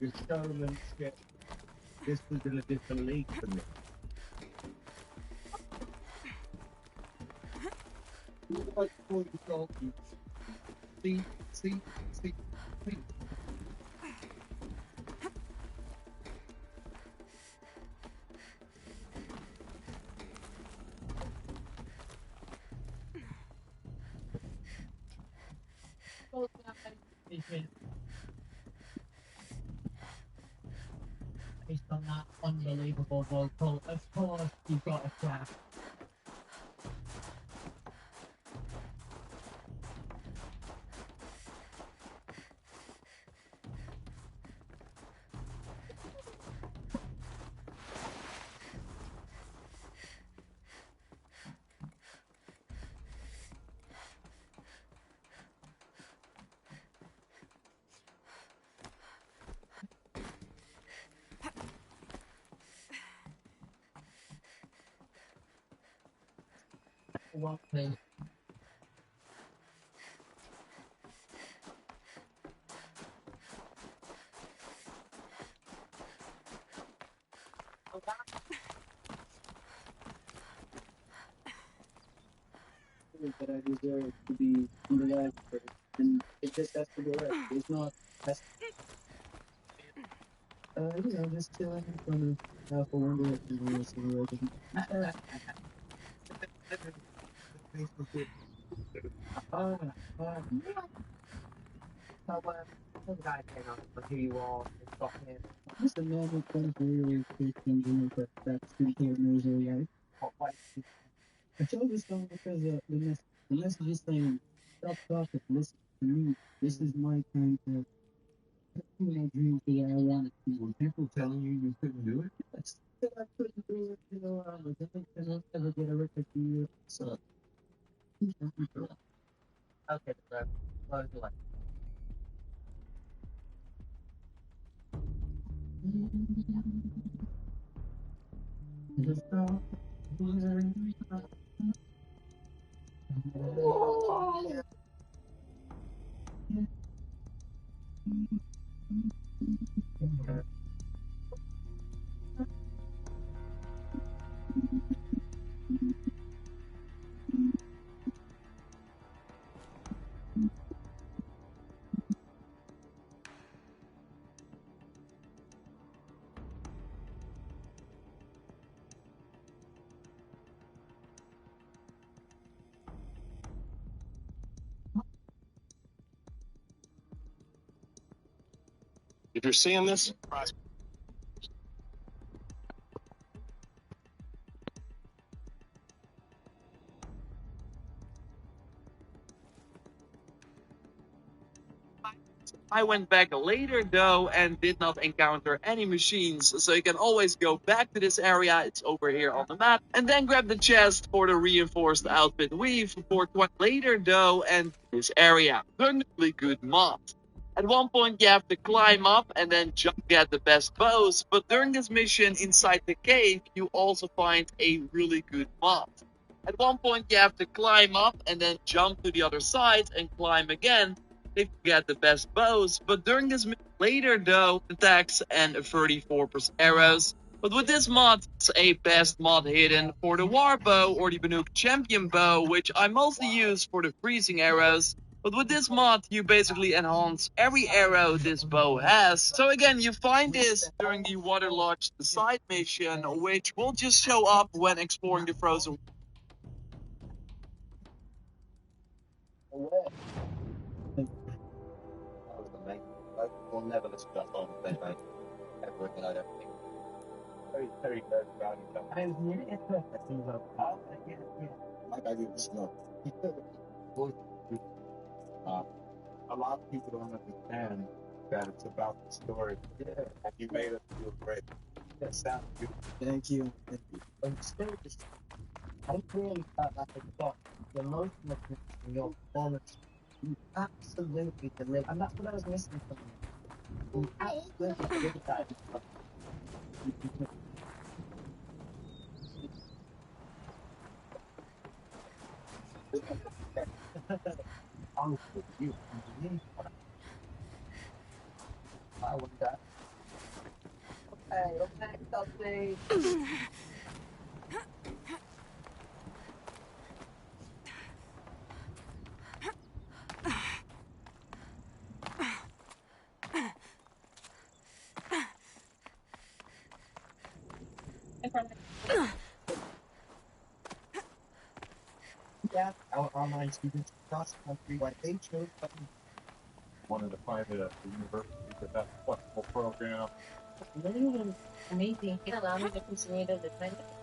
Your showmanship. This was in a different league for me. Like before you told me. See, see, see, see. Based on that unbelievable vocal, of course you've got a crack. What please? That I deserve to be in the life first, and it just has to go right. It's not. That's, just chilling in front of half a window and a cigarette. Ah, ah. Some guy came up for who you are and got him. Just a normal 24-year-old Christian doing that's two partners or life. I chose this song because the message is saying, stop talking, listen to me. This is my time to pursue my dreams the way I want it to. Were people telling you you couldn't do it? Yes. I couldn't do it, you know, I was ever get a record deal. So, okay, bro. Close the light. If you're seeing this, I went back later though and did not encounter any machines, so you can always go back to this area, it's over here on the map, and then grab the chest for the reinforced outfit weave for 20 later though, and this area, a really good mod. At one point you have to climb up and then jump get the best bows, but during this mission inside the cave you also find a really good mod. At one point you have to climb up and then jump to the other side and climb again if you get the best bows, but during this later though, attacks and 34% arrows. But with this mod, it's a best mod hidden for the war bow or the Banuk champion bow, which I mostly use for the freezing arrows. But with this mod, you basically enhance every arrow this bow has. So again, you find this during the Waterlodge side mission, which will just show up when exploring the frozen. That was amazing. I will never listen to that song again, mate. Ever again, I don't think. Very proud of yourself. I was nearly at first, I think about yeah. Like I did just know. A lot of people don't understand that it's about the story. Yeah. And you made us feel great. That sounds beautiful. Thank you. Thank you. And the story is, I really felt like I got the most of it in your performance. You absolutely delivered. And that's what I was missing from you. You absolutely delivered that. Honestly, you really I would that. Okay, up next, I'll say. Yeah, our online students across the country, why they chose wanted to find a university that has a flexible program. Really amazing. It allowed me to continue to live.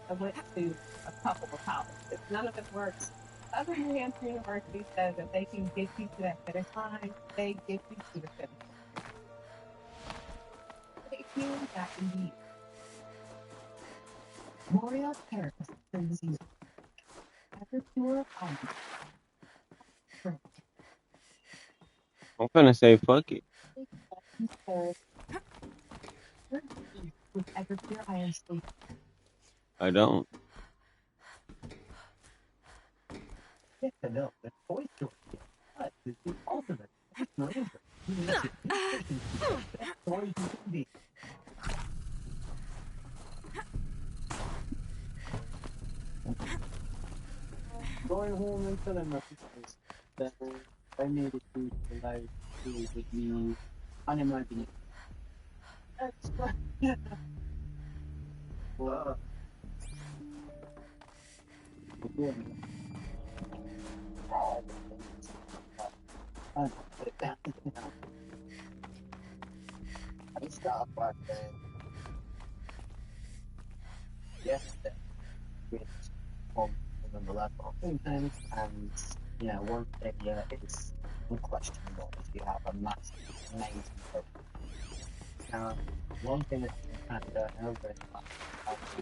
I went to a couple of colleges. None of it works. Other New Hampshire universities says that they can get you to that finish line. They get you to the finish line. They feel that indeed. Moria Terrace is after tour on I'm finna say fuck it. with Everclear Iron Sleep. I don't. Yes, I know. The Toy Story game, but it's the ultimate. It's random. You miss it. Best toys you can be. Going home and telling my sisters that I made it through the life with me unimaginable. That's right. Well, I stopped back then. Yesterday, with home on the level sometimes, and you know, one area is unquestionable if you have a massive, amazing program. Now, one thing that's been kind of going over in life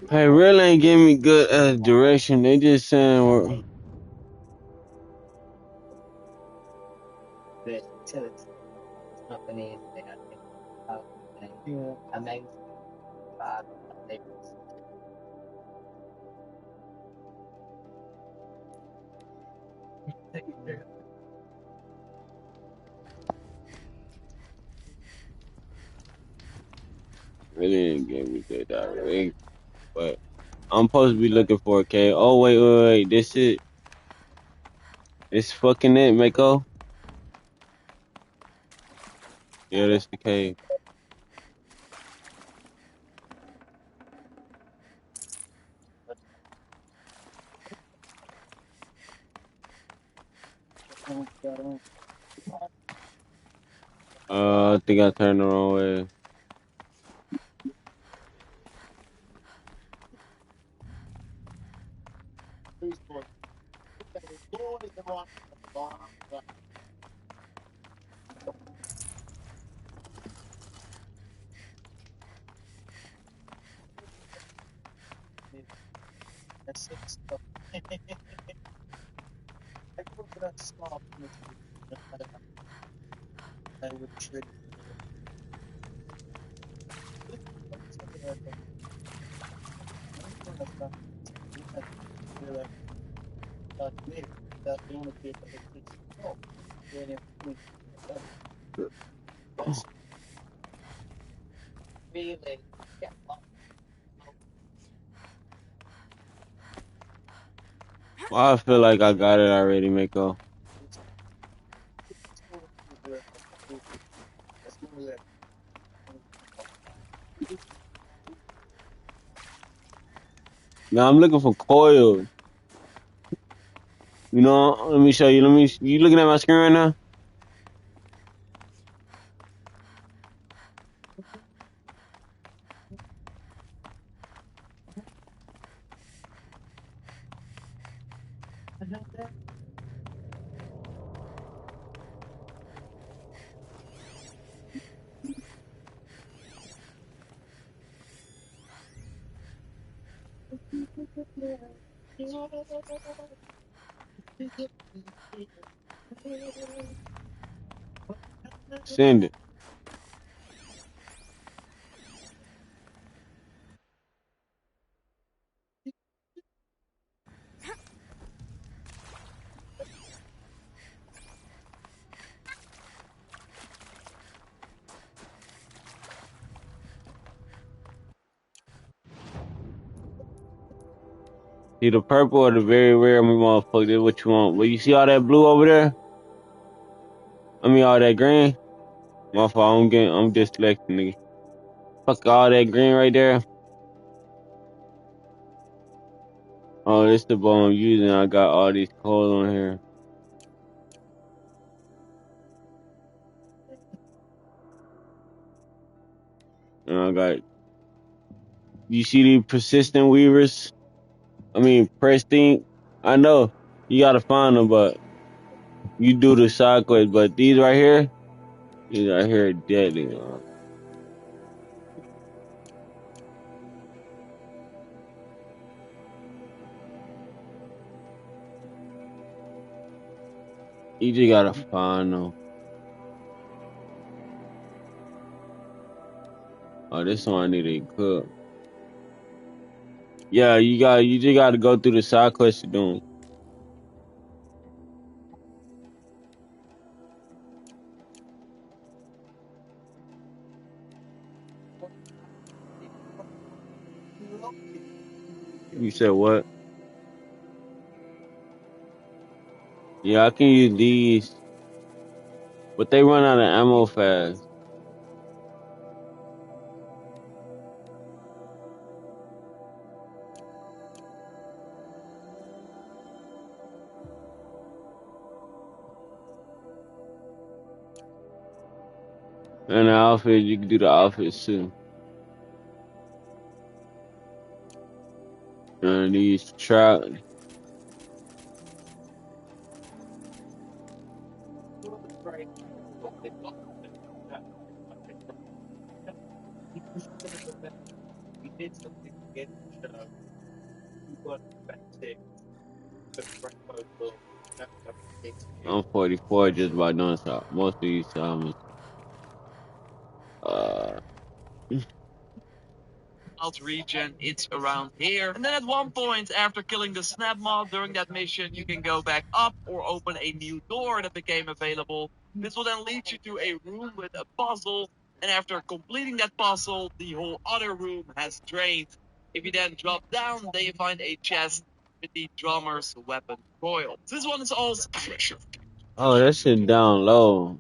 Hey, really ain't giving me good direction. They just saying we're really ain't giving me good direction. But I'm supposed to be looking for a cave. Oh wait. This it. This fucking it, Mako. Yeah, this the cave. I think I turned the wrong way. Well, I feel like I got it already, Mako. Now I'm looking for coils. You know, let me show you. You looking at my screen right now? Send it. See the purple or the very rare motherfucker. This what you want. But you see all that blue over there? I mean all that green? My fault, I'm dyslexic, nigga. Fuck all that green right there. Oh, this the bow I'm using. I got all these coils on here. And I got, you see these persistent weavers? I mean, pristine. I know you gotta find them, but you do the side quests. But these right here are deadly. You just gotta find them. Oh, this one I need to cook. Yeah, you just gotta go through the side quests to do 'em. You said what? Yeah, I can use these, but they run out of ammo fast. And the outfit, you can do the outfits too. And these trap. I'm 44, just about done so most of these times. Uh, Region, it's around here. And then at one point, after killing the snap mob during that mission, you can go back up or open a new door that became available. This will then lead you to a room with a puzzle, and after completing that puzzle, the whole other room has drained. If you then drop down, then you find a chest with the drummer's weapon coil. This one is also pressure. oh, that shit down low.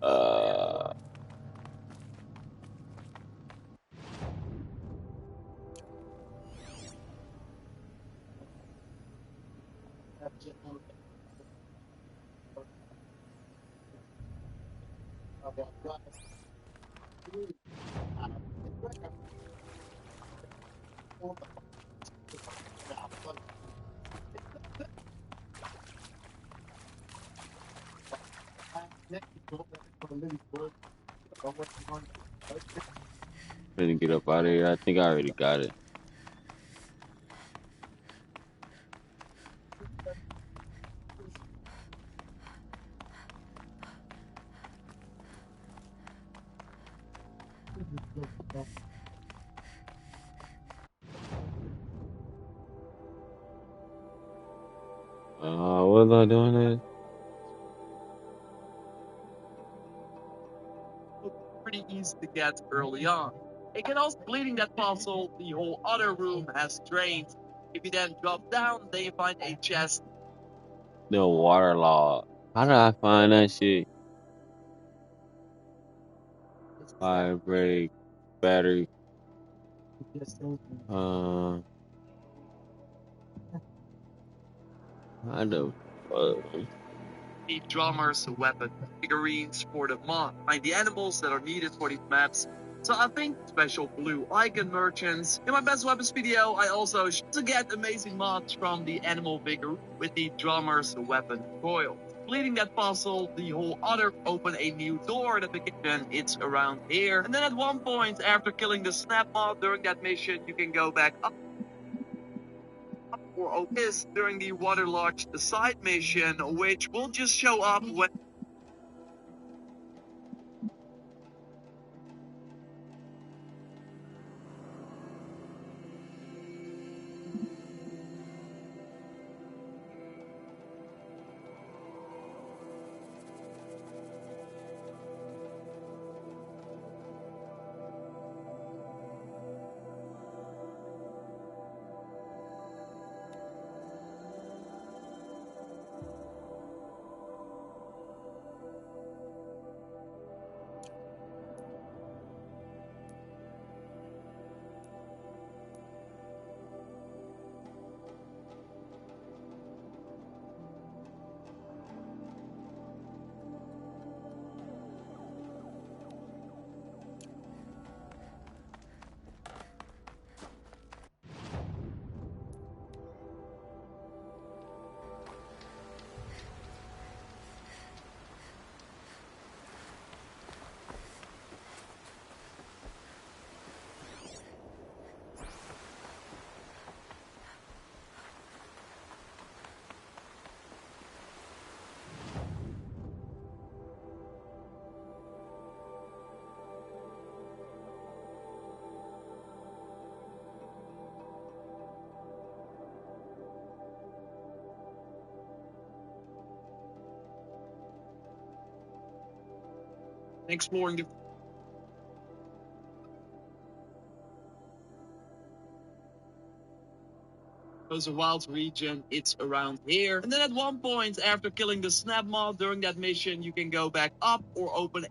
Uh, Finna get up out of here. I think I already got it. What was I doing this? Pretty easy to get early on. It can also bleeding that puzzle, the whole other room has drained. If you then drop down, then you find a chest. The water log. How did I find that shit? Fire break, battery. How the fuck? The drummer's weapon figurines for the mod. Find the animals that are needed for these maps. So I think special blue icon merchants. In my best weapons video, I also to get amazing mods from the animal figure with the drummer's weapon coil. Completing that puzzle, the whole other open a new door that began. It's around here. And then at one point, after killing the snap mob during that mission, you can go back up or open this during the waterlogged side mission, which will just show up when exploring the wild region, it's around here. And then at one point, after killing the snap mob during that mission, you can go back up or open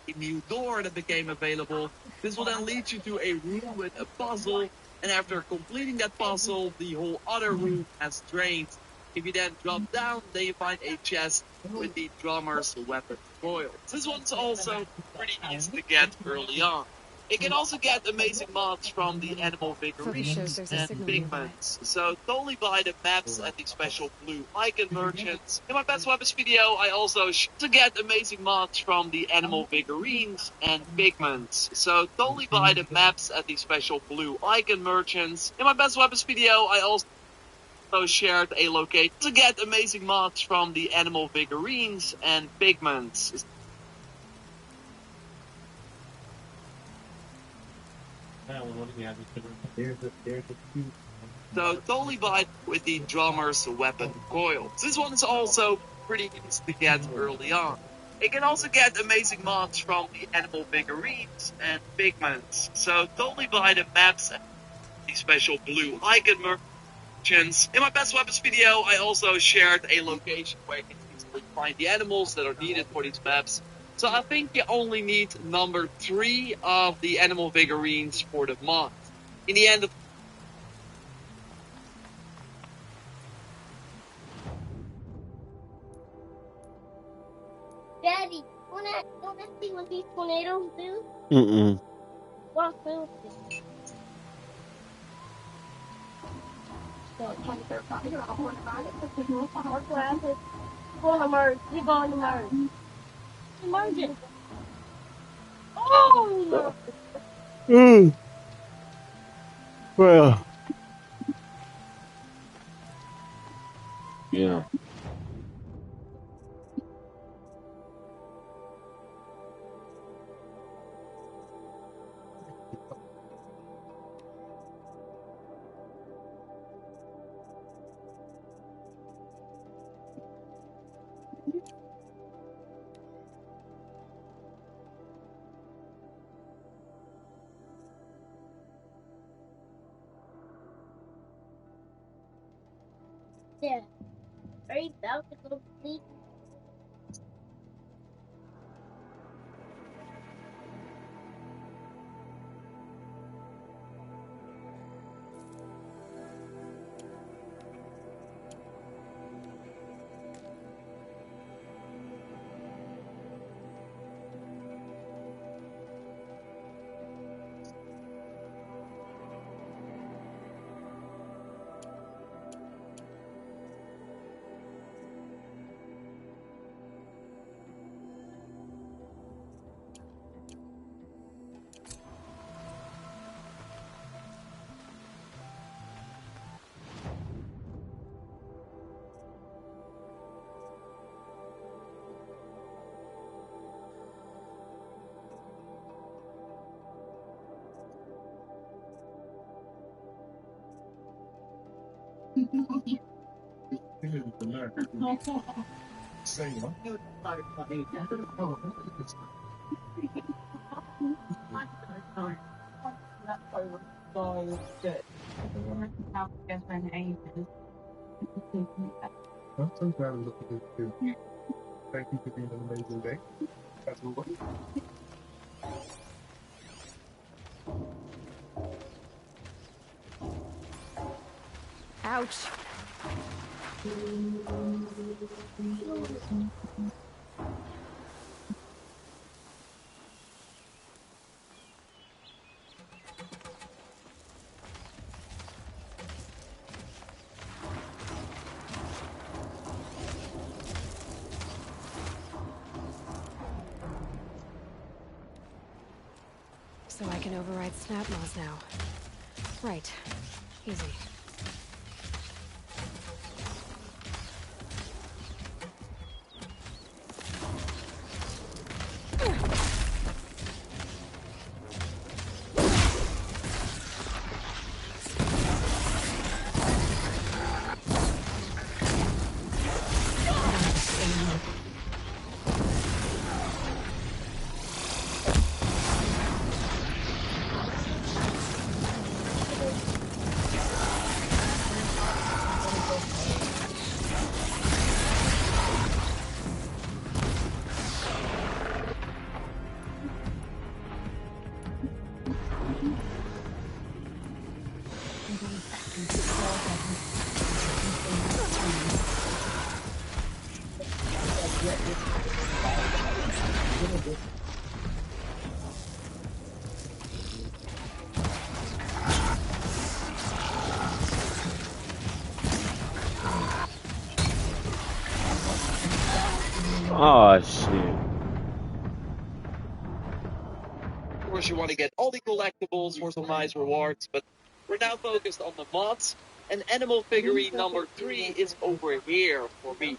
a new door that became available. This will then lead you to a room with a puzzle, and after completing that puzzle, the whole other room has drained. If you then drop down, then you find a chest with the drummer's weapon coil. This one's also pretty easy to get early on. It can also get amazing mods from the animal Focus shows figurines there's a and signal nearby. pigments, so totally buy the maps at the special blue icon merchants. In my best weapons video, I also to get amazing mods from the animal figurines and pigments, so totally buy the maps at the special blue icon merchants. In my best weapons video, I also shared a location to get amazing mods from the animal figurines and pigments. So totally buy with the drummer's weapon coil. This one is also pretty easy to get early on. It can also get amazing mods from the animal figurines and pigments. So totally buy the maps and the special blue icon merchants. In my best weapons video, I also shared a location where you can easily find the animals that are needed for these maps. So I think you only need number 3 of the animal figurines for the mod. In the end of Daddy, wanna see what these tornadoes do? Mm-mm. What will it? What's what happens? You're gonna merge. You're going to merge. You're merging. Oh no! Mm. Well, yeah. Yeah. Are you about to go to sleep? Sometimes look at this too. Thank you for being an amazing day. That's what. Ouch. So I can override snap laws now. Right. Easy. Oh shit. Of course, you want to get all the collectibles for some nice rewards, but we're now focused on the mods. And animal figurine number 3 is over here for me.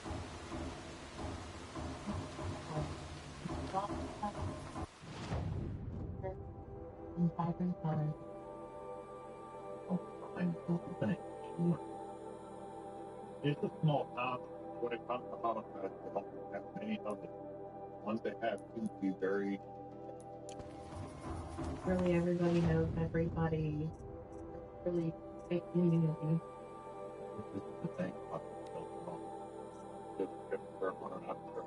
It's a small town. When it comes to homicides, they don't have many of them. Ones they have seem to be very. Really, everybody knows everybody. Really big community. This is the thing about just for one another.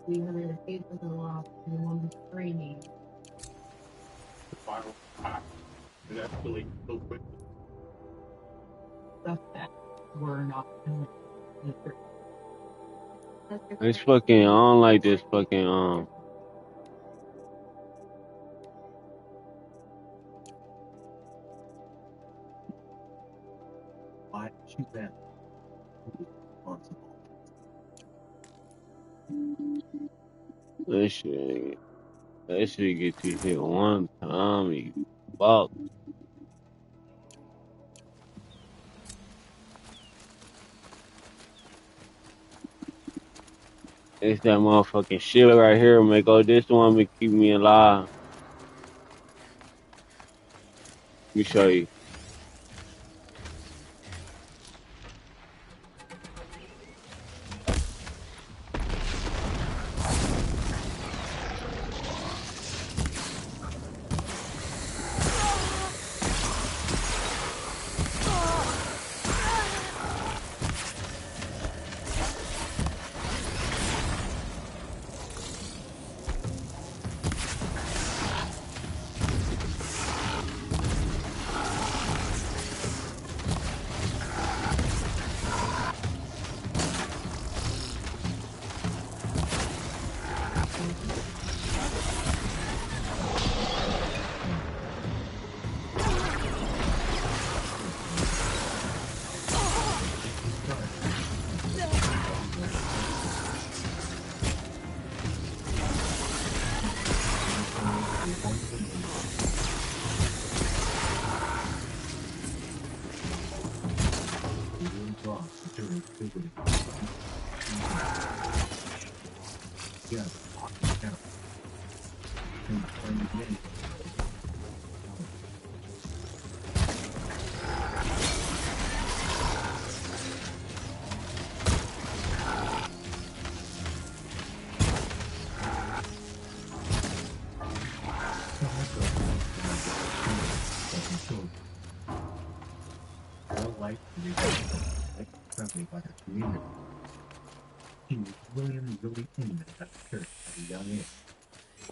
We have the cases a lot, and one is free. The final act is actually so quickly. Stuff that we're not doing. It's fucking. I don't like this fucking Why she then? Who is responsible? That shit. That shit get you hit one time. You fuck. It's that motherfucking shit right here. Make all this one to keep me alive. Let me show you.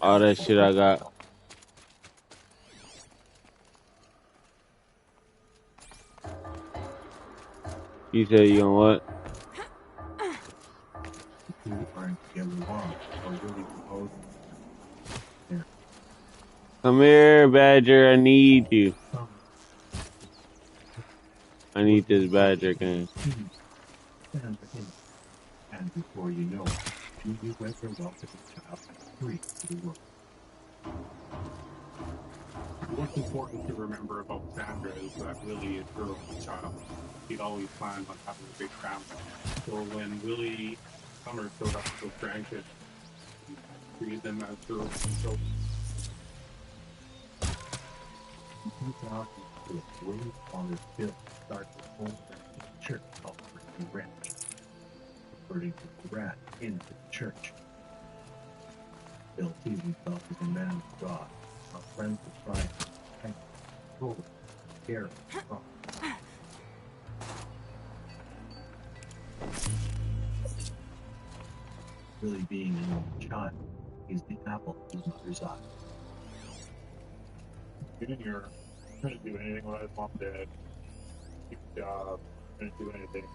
All that shit I got. You said you on what? Come here, Badger. I need you. I need this Badger game. And before you know it, you went your welcome child free to the world. What's important to remember about Sandra is that Willie is her only child. She'd always planned on having a big family. So when Willie Summer showed up with grandkids, she treated them as her own children. In 2006, Willie's father Bill started a home church called Mercy Ranch. According to the rat into the church. Bill sees himself as a man of God, a friend of Christ, and holy, caring, strong. Really being an only child, he's the apple of his mother's eye. Junior couldn't do anything when his mom did. Keep a job, couldn't do anything.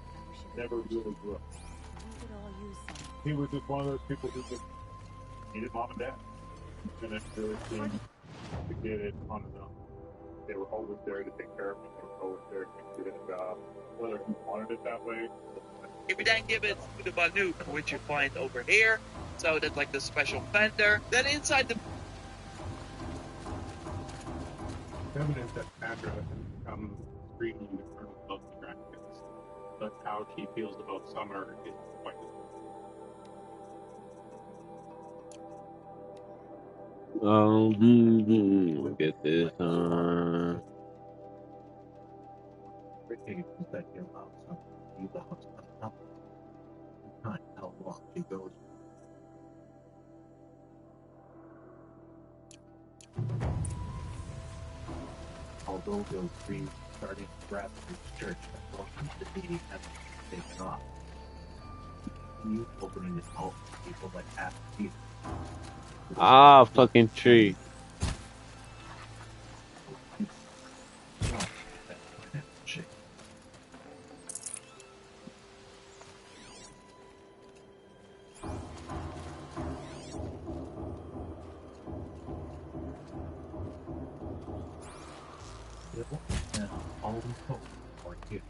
Never really grew up. He was just one of those people who just needed mom and dad. Didn't really seem to get it on his own. They were always there to take care of him. They were always there to do his job. Whether he wanted it that way, If you then give it to the Banuk, which you find over here, so that's like the special fender, then inside the Evidence that Sandra has become extremely maternal about the grandkids, but how she feels about Summer is quite Look at this. Ricky that you allow some you allow some help. Not how long she goes. Although those dreams starting to grasp his church that welcome to the meeting has been taken off. You opening his home to people like Adam Peter. Ah, fucking tree. And always hope for you.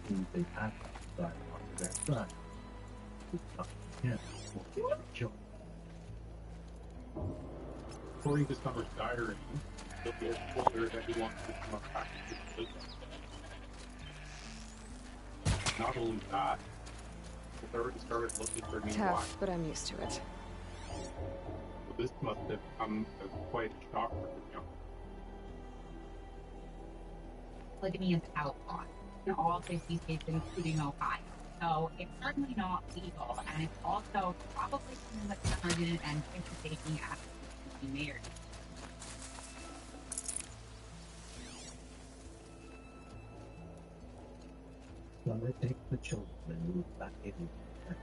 Who they have to decide on their side. Who's not him will get your children. according to Summer's diary, Sylvia told her that he wants to become a practicing religion. Not only that, he's already started looking for new wives. Tough, but I'm used to it. So this must have come as quite a shock for the young. Polygamy is outlawed in all 50 states, including Ohio. So it's certainly not legal, and it's also probably something that Summer didn't anticipate being asked to be married. Summer takes the children and moves back in with her.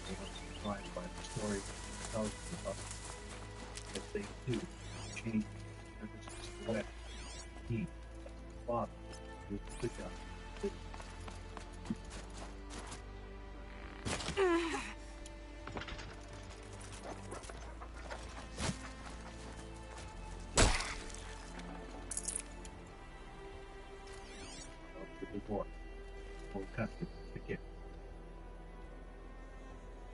They are surprised by the story that tells them about as they do change ever since the wedding. He, father, is the guy. Divorce. Full custody of the kid.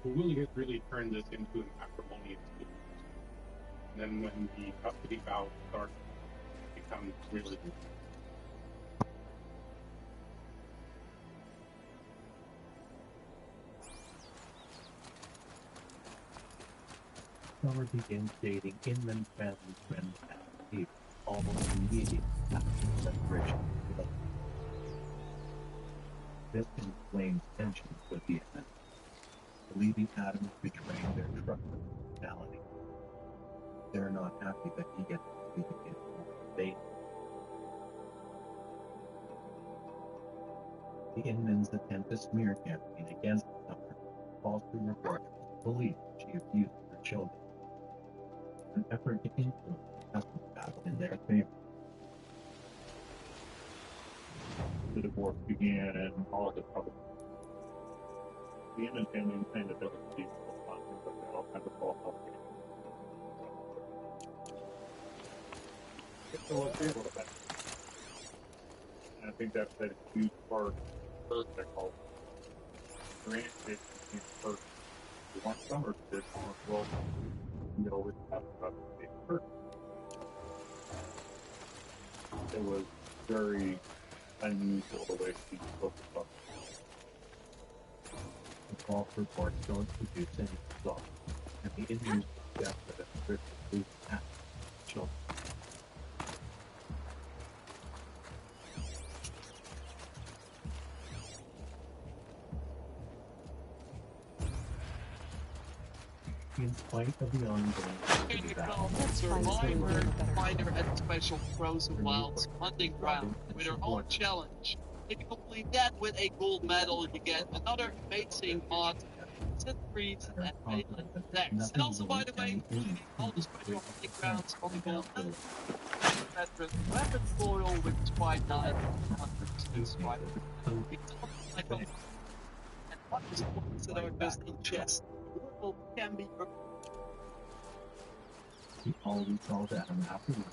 Well, Willie has really turned this into an acrimonious divorce. And then when the custody vow starts, it becomes really Summer begins dating Inman's family friend Adam Peter almost immediately after the separation. This inflames tensions with the event, believing Adam is betraying their trust and hospitality. They're not happy that he gets to see the kid more than they do. The Inmans attempt a smear campaign against Summer, falsely reporting to police that she abused her children. An effort to influence the custody battle in their favor. the divorce began and all the trouble. The Inman family claimed that there was a deep conflict, but they all kind of fall out. So let's see about that. And I think that's a huge part of the first I call granted in first. You want Summer to this well, you always have to be first. It was very unusual the way she spoke about it. The false reports don't produce any results, and the Indians suggest that a risk of losing half the children. In spite of the ongoing Survivor, finder, and special frozen wilds hunting ground with their own challenge. If you complete that with a gold medal, you get another amazing mod, set trees, and mainland decks. And also, by the way, all the special hunting grounds on the gold medal. Veteran weapon foil, which is quite nice. It's quite like and what is points that are just in chest. The world can be. He always calls Adam afterwards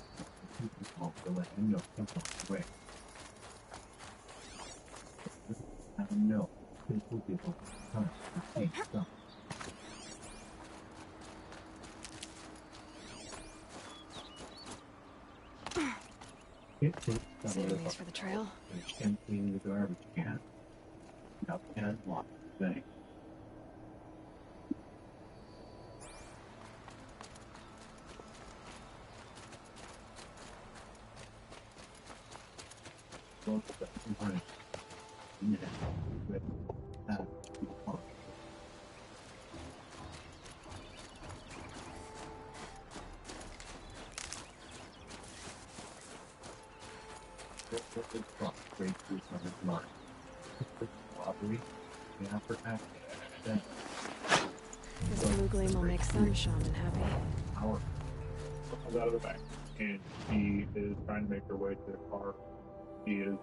to let him know he's on the way. I know this will give us time to see something. Saving these for the trail. Emptying the garbage can. Now can lock the thing. This blue gleam will make some shaman happy. Comes out of the bank, and she is trying to make her way to the car. She is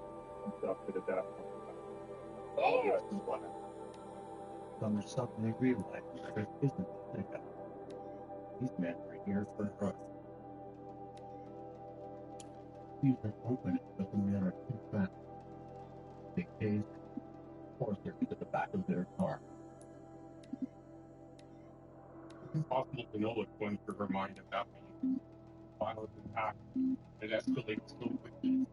abducted at that point. All the rest is black. There's something they realize there isn't a thing. These men are here for drugs. These are open, but the men are too fast. They case force her to the back of their car. It's impossible to know what's going through her mind at that moment. Violent attack. It escalates so quickly.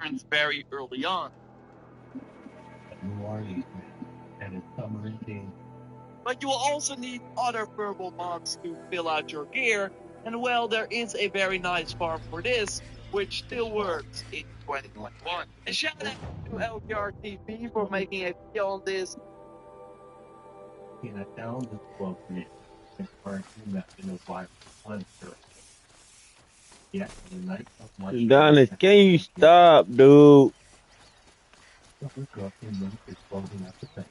Turns very early on. Who are these men? And it's summer indeed. But you will also need other thermal mods to fill out your gear, and well, there is a very nice farm for this, which still works in 2021. And shout out to LGR TV for making a video on this. In a town that's welcoming, and aren't you met in a violent uncertainty. Yet in the night of March, Adonis, can you stop, dude? the truck in them is closing up the bank.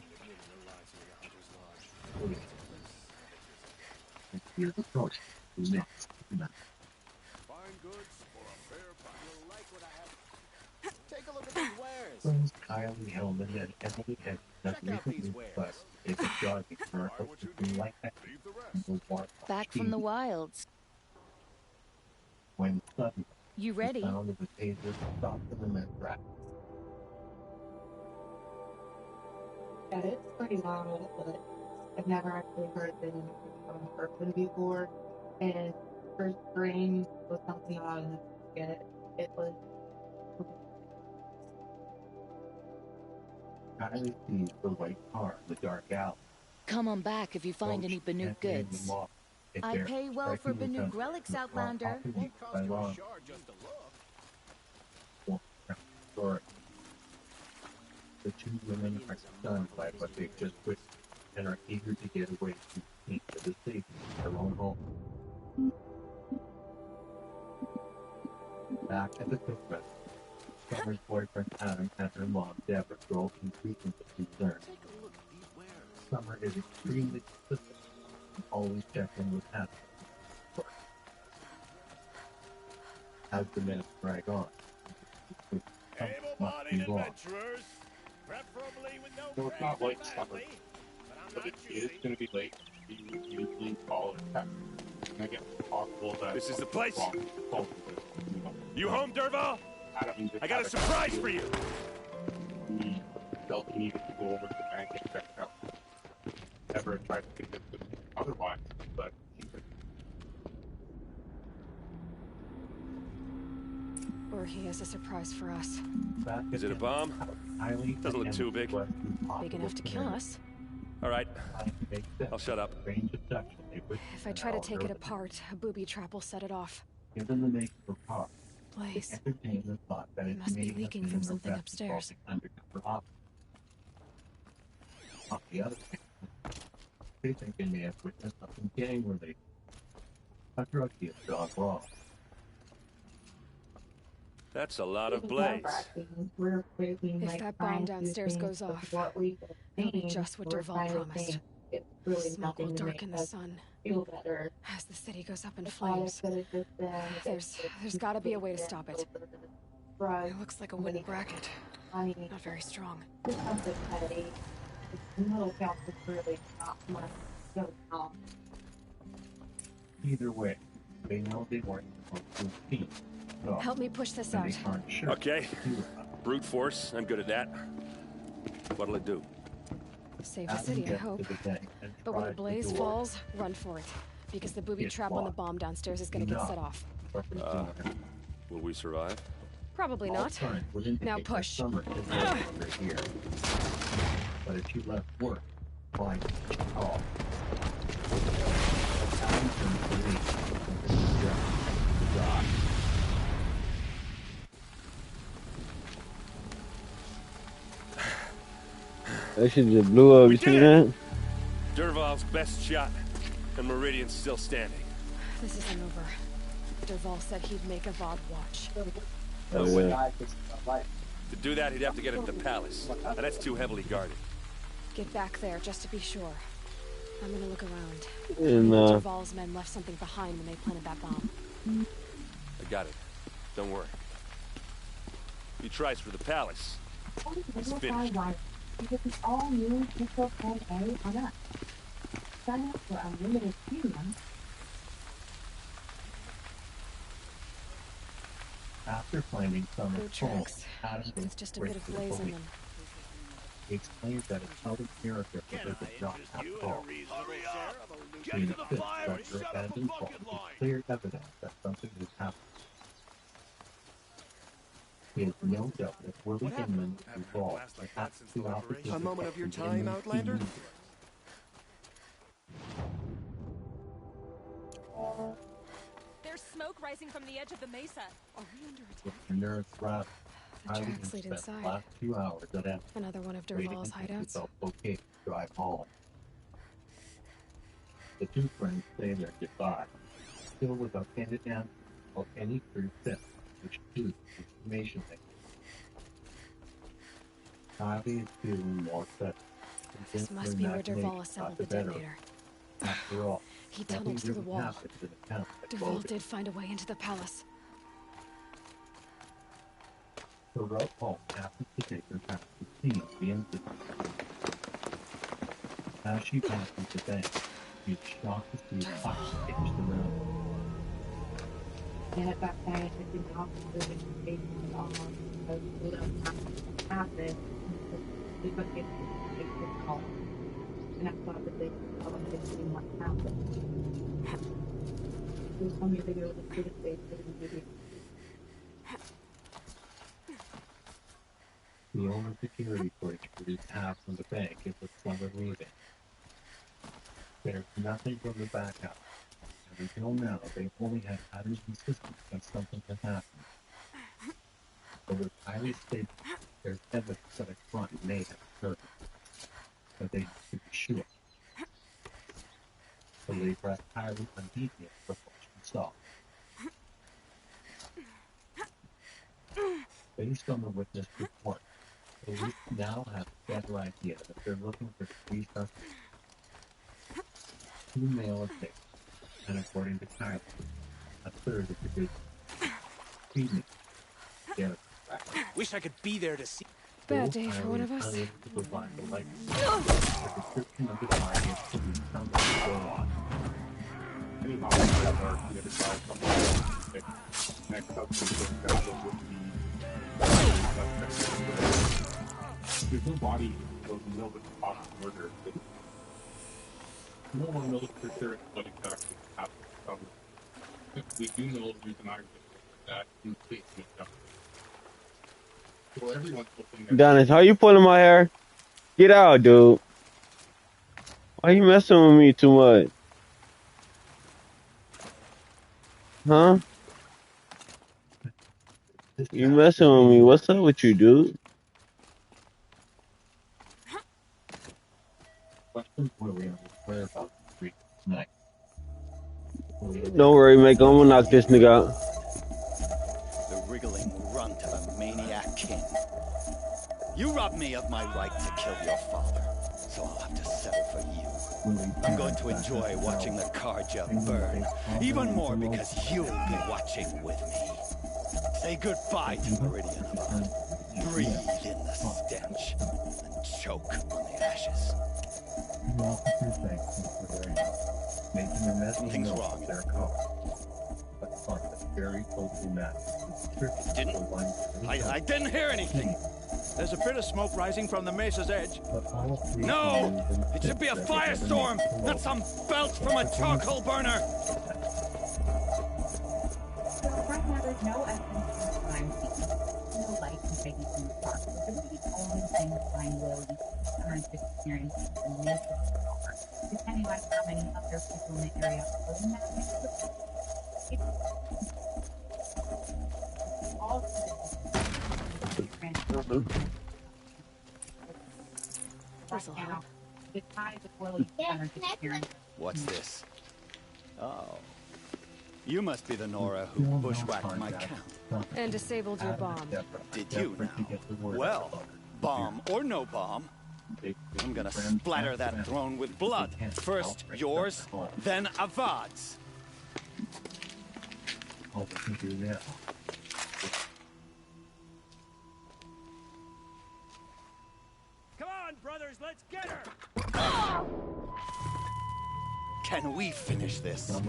And here's the approach to next. Fine goods for a fair price. You'll like what I have. Take a look at these wares. Friends Kylie Hellman and Emily had just recently but they were jogging for a something like that. Back from the wilds. When suddenly You ready? the sound of a taser stopped in the men's rack. Yeah, it's pretty loud, but I've never actually heard it in person before. And first scream was something I didn't get. It was. Kylie sees the white car in the dark alley. Come on back if you find any Banuk goods. I pay well for Banuk relics, Outlander. The two women are stunned by what they've just witnessed and are eager to get away from the safety of their own home. Back at the cookman, Summer's boyfriend Adam and her mom Deborah drove in treatment of concern. Summer is extremely consistent and always checking with Adam. As the minutes drag on, Able-bodied adventurers, preferably with no So it's not like summer, but it is going to be late. We would usually call it that. And again, it's possible that This is the place. Wrong. You home, Derval? I got a surprise for you. We felt we needed to go over to the bank and check it out. Never tried to convince him otherwise, but he could. Or he has a surprise for us. Is it a bomb? Doesn't look too big. Big enough to kill us. All right. I'll shut up. If I try to take it apart, a booby trap will set it off. Given the nature of car, Blaze. entertain the thought that it Must be may have leaking been from a something rep upstairs. involving undercover officers. On the other hand, they think they may have witnessed something gang-related. A drug deal gone wrong. That's a lot of blaze. If that bomb downstairs goes off, it'll be just what Derval promised. Smoke will darken the sun as the city goes up in flames. There's got to be a way to stop it. It looks like a wooden bracket. Not very strong. Either way, they know they weren't supposed to compete. So, Help me push this out. they aren't sure. Okay. Brute force. I'm good at that. What'll it do? Save the city, I hope. But when the blaze falls, run for it. Because the booby trap on the bomb downstairs is gonna get set off. Will we survive? Probably not. Now push. But if you left work, why call? That shit just blew up. You see that? Dervahl's best shot, and Meridian's still standing. This isn't over. Dervahl said he'd make a VOD watch. Oh, yeah. To do that, he'd have to get into the palace, and that's too heavily guarded. Get back there, just to be sure. I'm gonna look around. And, Dervahl's men left something behind when they planted that bomb. I got it. Don't worry. If he tries for the palace, he's finished. Because it's all new Pixel 10A on us. Sign up for unlimited premium. After finding some Food tracks. It's just a bit of blaze in them. He explains that it's how the character for the job have called. He insists that your abandoned fault is clear evidence that something has happened. He has no doubt that Willie Inman is involved by acts to opposition. A moment of your time, Outlander? There's smoke rising from the edge of the mesa. Are we under attack? The nerves rattled. The tracks lead inside. Last 2 hours at Empty. Another one of Dervahl's hideouts. Okay, to drive home. The two friends say their goodbye, still without any answer or any clear steps, which proves information they Kylie is feeling more set. This must be where Dervahl assembled the detonator. After all, He tunneled through the wall. Dervahl did find a way into the palace. The route home happens to take her past the scene of the incident. As she passes the bank, she's shocked to see Fox hitch the road. They had back there and been off the station on the happened. We got a call. And I thought that they wanted to see what happened. It was on your video with the biggest face of the video. The only security footage produced half from the bank is the summer leaving. There's nothing from the backup. And until now, they've only had patterns consistent that something has happened. But with highly stable, there's evidence that a crime may have occurred. But they have to be sure. So they press highly on details before she saw. Based on the witness report, police now have a better idea that they're looking for 3 suspects. 2 male and 6, and according to Kylie, a third of the division. Evening. Wish I could be there to see. Bad day for one of us. The description of the body is to be something to go on. Anyhow, I have our other side next up to the would be there's no body of no cause of murder. No one knows for sure what exactly happened. We do know the reason I that in case of justice. So everyone's looking at Dennis, how you pulling my hair? Get out, dude. Why you messing with me too much? Huh? You messing with me? What's up with you, dude? Don't worry, mate. I'm gonna knock this nigga out. The wriggling runt of a maniac king. You robbed me of my right to kill your father, so I'll have to settle for you. I'm going to enjoy watching the Carja burn, even more because you'll be watching with me. Say goodbye to Meridian above. Breathe in the stench and choke on the ashes. Something's wrong. I didn't hear anything. There's a bit of smoke rising from the mesa's edge. No! It should be a firestorm, not some belch from a charcoal burner! So right now there's no evidence of crime scene. No light and taking from the park. So the only thing the flying will be current experience is the mesa over. Depending on how many other people in the area are living that mesa. What's this? Oh. You must be the Nora who bushwhacked my camp. And disabled your bomb. Did you now? Well, bomb or no bomb, I'm gonna splatter that throne with blood. First yours, then Avad's. Come on, brothers, let's get her! Can we finish this? I've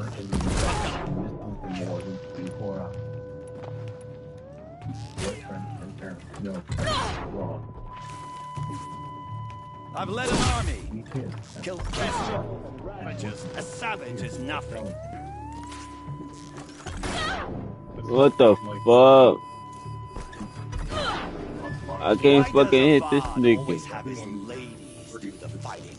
led an army. Killed Kestrel and ravages. A savage is nothing. What the fuck? I can't fucking hit this nigga. Always have his ladies do the fighting.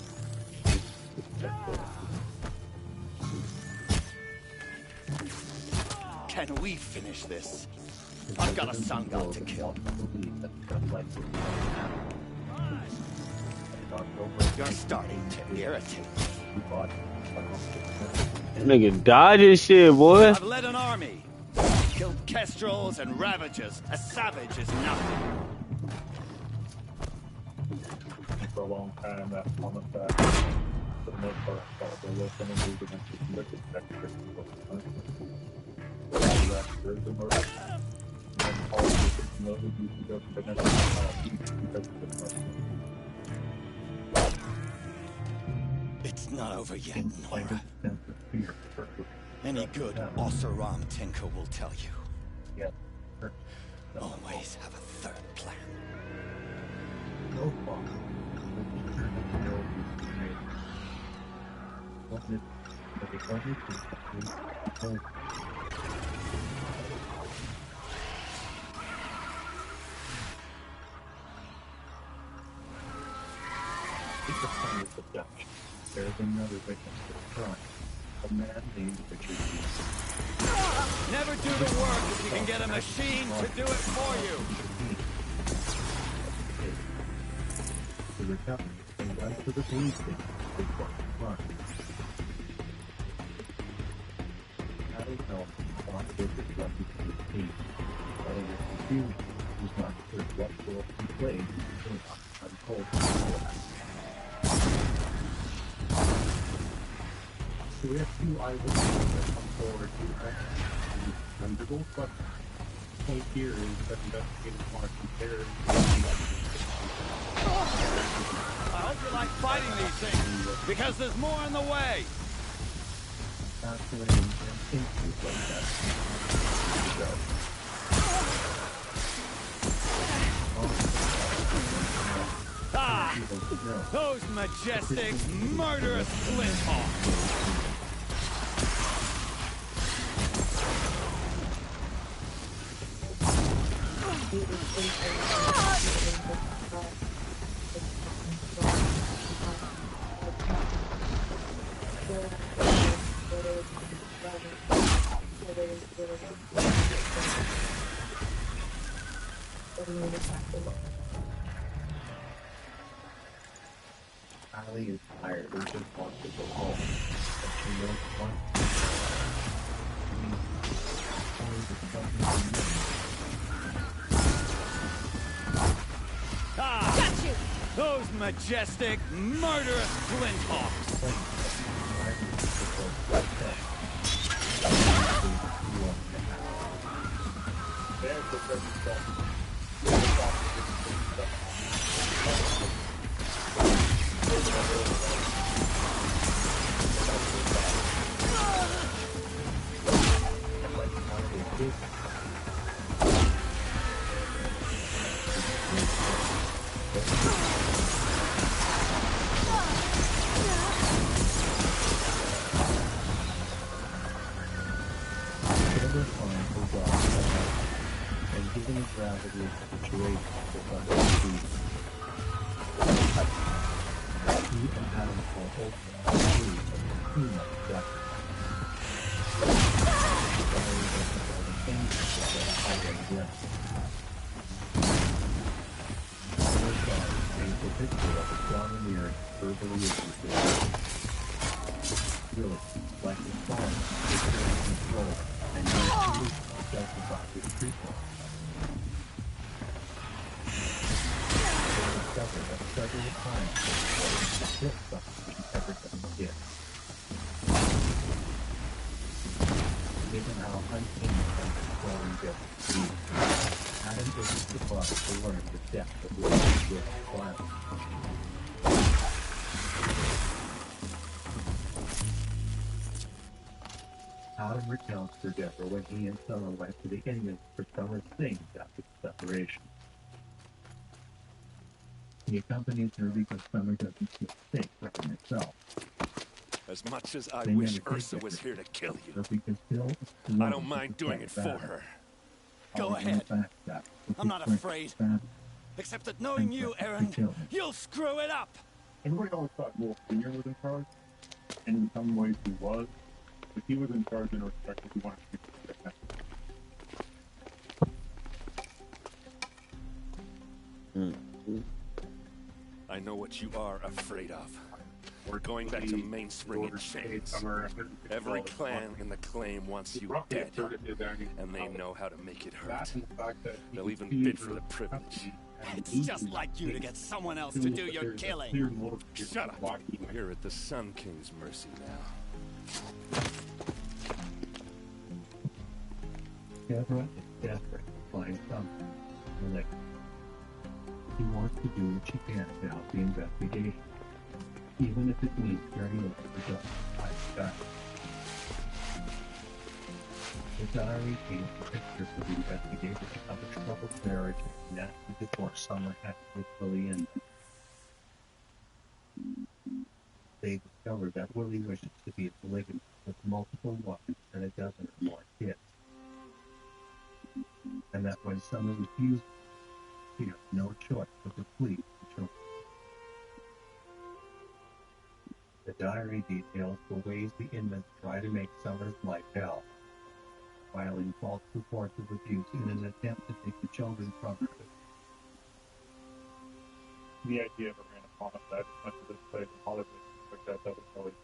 Can we finish this? I've got a sun god to kill. You're starting to irritate me. Nigga dodging shit, boy. I've led an army. Killed kestrels and ravages. A savage is nothing. For a long time, that comment that for the most part, I thought they were going to move against the liquid sector. There's a murder. And all of the know who used to go to the next because of the murder. It's not over yet, Nora. Any good Oseram Tinker will tell you. Always have a third plan. No problem. It's a sign of seduction. There is another witness to the crime. A man named Richard Reese. Never do the work if you can get a machine to do it for you. The recovery and went to the police station to report the crime. Harry Helm thought this was lucky to his team, but it was confused. It was not clear what role he played in untold story. So we have two eyewitnesses that come forward to undergo, but the point here is that investigators want to compare I hope you like fighting these things, because there's more on the way. fascinating and instances like that. Ah! Those majestic, murderous flinthawks! Ali is tired and just wants to go home. But she knows one. Ah! Got you! Those majestic, murderous flinthawks! gravity of the situation was undefeated. He and Adam were ultimately free of the cleanup weapon. Barry wasn't holding anything but a highway limit. Summer's daughter paints a picture of a strong American verbally abusive. Really, like his father, is very controlled and used solutions to justify his treatment. They discovered that several times he hit something every time he did. Given how unhinged and controlling Bill could be, Adam isn't surprised to learn the depth of Will's violence. Adam recounts for Deborah when he and Summer went to the Indians for Summer's things after the separation. He accompanies her because Summer doesn't feel safe for herself. As much as I wish Ursa was here to kill you, I don't mind doing it for her. Go ahead. I'm not afraid. Except that knowing you, Aaron, you'll screw it up. Everybody always thought Wolf Sr. was in charge, and in some ways he was. But he was in charge in respect that he wanted to get that. I know what you are afraid of. We're going back to Mainspring in chains. Every clan in the claim wants you dead, and they know how to make it hurt. They'll even bid for the privilege. It's just like you to get someone else to do your killing. Shut up. You're at the Sun King's mercy now. Deborah is desperate to find something to lick. She wants to do what she can to help the investigation, even if it means very little to justify the fact. The diary paints a picture for the investigation of a troubled marriage and nasty divorce Summer had with Willie in them. They discovered that Willie wishes to be a polygamy with multiple wives and a dozen or more kids. And that when Summer refused, she has no choice but to flee the children. The diary details the ways the inmates try to make Summer's life hell, filing false reports of abuse in an attempt to take the children from her. The idea of a random homicide as much as it's played in Hollywood, which I thought was always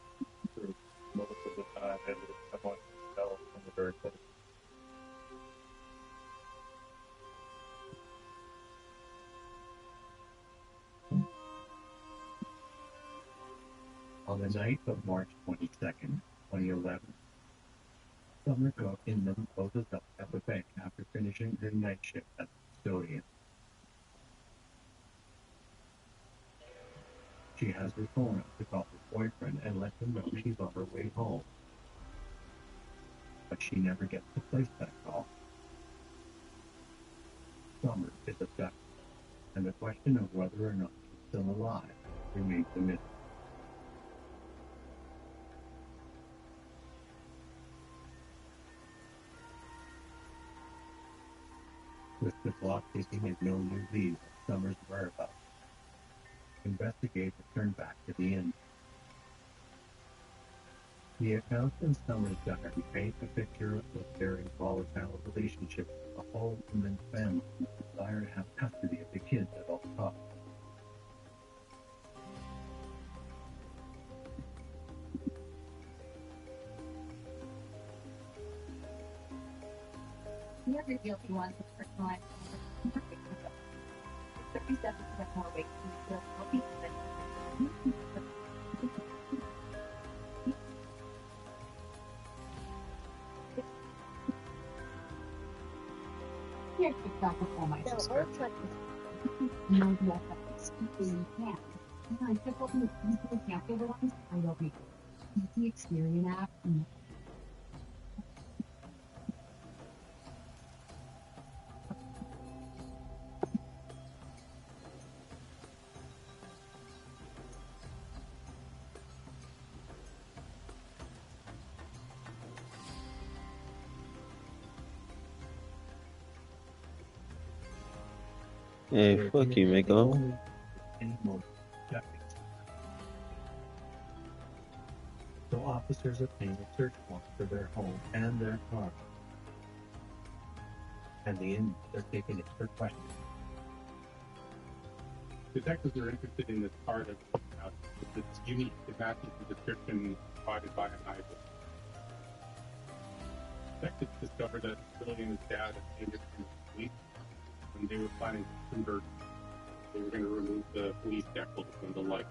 true. Most of the time, it was someone else from the very close. On the night of March 22nd, 2011, Summer Inman closes up at the bank after finishing her night shift as a custodian. She has her phone up to call her boyfriend and let him know she's on her way home. But she never gets to place that call. Summer is abducted, and the question of whether or not she's still alive remains a mystery. With the clock ticking and no new leads on Summer's whereabouts, investigators turn back to the inn. The accounts in Summer's diary paint a picture of a very volatile relationship with the whole Inman family who desire to have custody of the kids at all costs. The other guilty ones with personalized more weight to go. 37% more weight than the feel guilty than here to keep track of all my subscriptions. No, yes, that's easily can. I took open the easily can't be the ones I don't make easy Experian app and Hey, fuck you, Mako. So officers obtain a search warrant for their home and their car. And the inmates are taken in for questioning. Detectives are interested in this car that we're looking at. It's unique. It matches the description provided by an eyewitness. Detectives discovered that Billy and his dad had came from the police when they were planning to convert. They were going to remove the police decals and the light.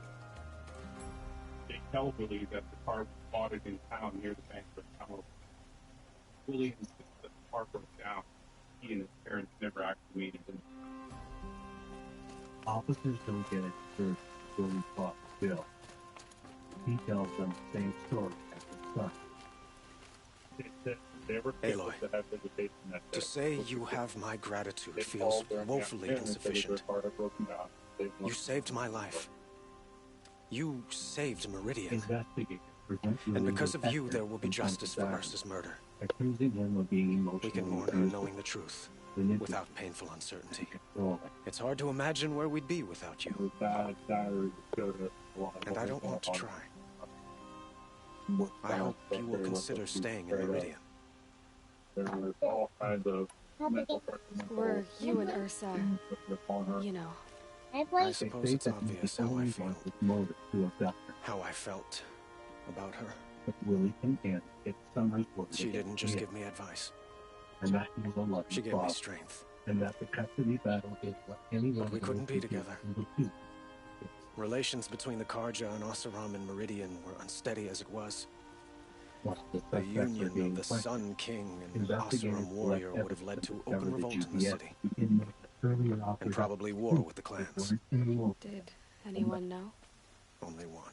They tell Willie that the car was spotted in town near the bank of Tunnel. Willie insists that the car broke down. He and his parents never actually made it in. Officers don't get it through Willie's boss, Bill. He tells them the same story as his son. Aloy, to say you have my gratitude feels woefully insufficient. You saved my life. You saved Meridian. And because of you, there will be justice for Ursa's murder. Accusing him of being We can mourn her knowing the truth, without painful uncertainty. It's hard to imagine where we'd be without you. And I don't want to try. I hope you will consider staying in Meridian. Were you and Ursa, you know. I suppose it's obvious how I feel. How I felt about her. She didn't just give me advice. She gave me strength. But we couldn't be together. Relations between the Karja and Oseram and Meridian were unsteady as it was. The union of the Sun King and Oseram warrior would have led to open revolt in the city. And probably war with the clans. Did anyone know? Only one.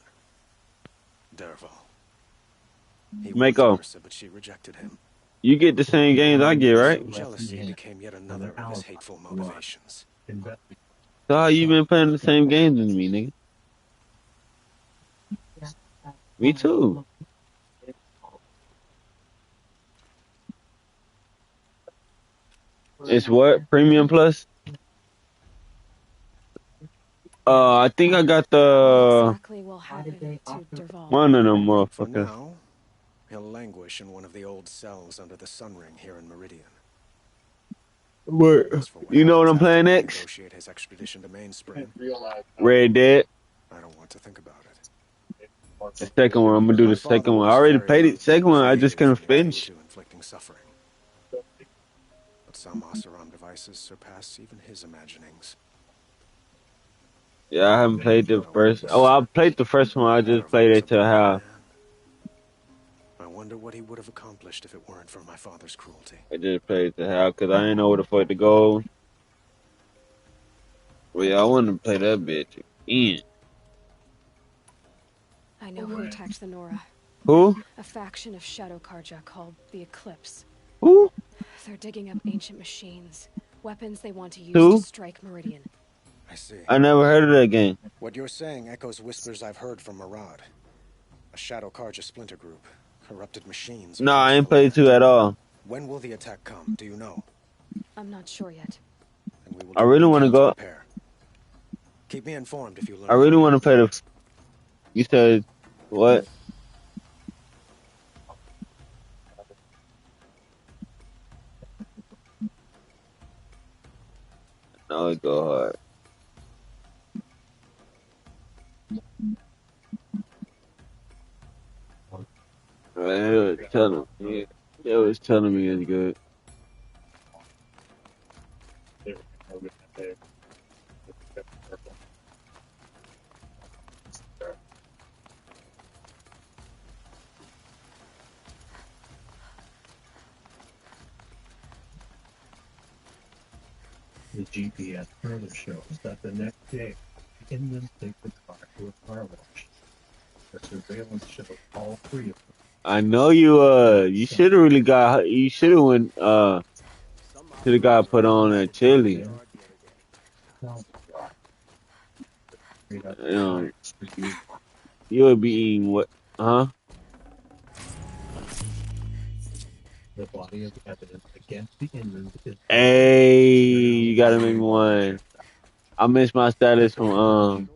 Derval. He Mako. wanted Ursa, but she rejected him. You get the same games I get, right? So jealousy became yet another of his hateful motivations. So how you been playing the same games as me, nigga? Me too. It's what? Premium Plus? I think I got the... Exactly will happen to Derval. one of them For motherfuckers. now, he'll languish in one of the old cells under the Sun Ring here in Meridian. Word. You know what I'm playing next? Negotiate his extradition to Mainspring. Red Dead. I don't want to think about it. The second one. I'm gonna do the second one. I already played it. Second one, I just couldn't finish. Inflicting suffering. But some Oseram devices surpass even his imaginings. Yeah, I haven't played the first. Oh, I played the first one. I just played it to how. I wonder what he would have accomplished if it weren't for my father's cruelty. I just played it to how, cause I didn't know where the fuck to go. Well, yeah, I wanted to play that bitch again. I know who attacked the Nora. Who? A faction of Shadow Karja called the Eclipse. Who? They're digging up ancient machines, weapons they want to use Who? to strike Meridian. I see. I never heard of that game. What you're saying echoes whispers I've heard from Murad. A Shadow Karja splinter group. Corrupted machines. No, I ain't played 2 at all. When will the attack come? Do you know? I'm not sure yet. I really want to go. Keep me informed if you learn. I really want to play the. You said what? No, it go hard. It was telling me it's good. The GPS further shows that the next day, the Indians take the car to a car wash. The surveillance shows all 3 of them. I know you should have really got, you should have went, should have got put on a chili. You would be eating what, huh? The body of evidence against the Indians is... Hey, you gotta make me one. I missed my status from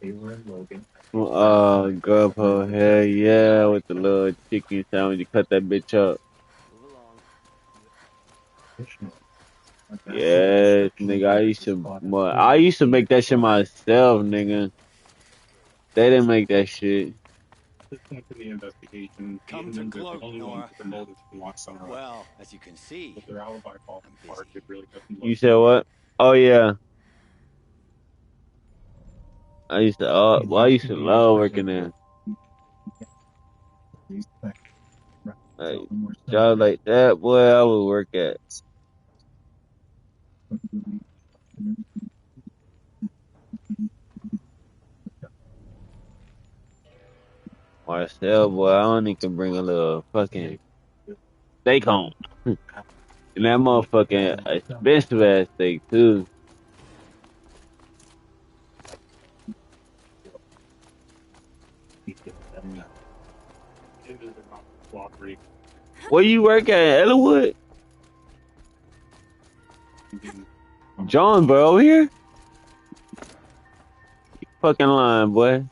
Grubhub. Hell yeah, with the little chicken sandwich. You cut that bitch up. Yes, nigga. I used to make that shit myself, nigga. They didn't make that shit. Into the investigation, the Inmans are the only ones with the motive to want somewhere else. Well, as you can see, With their alibi falls apart, it really doesn't You look said what? Oh yeah. I used to love working there. Like job like that, boy, I would work at. Marcel, boy, I only can bring a little fucking steak home. And that motherfucking expensive ass steak too. Where you work at, Ellenwood? John, bro, over here? You fucking lying, boy.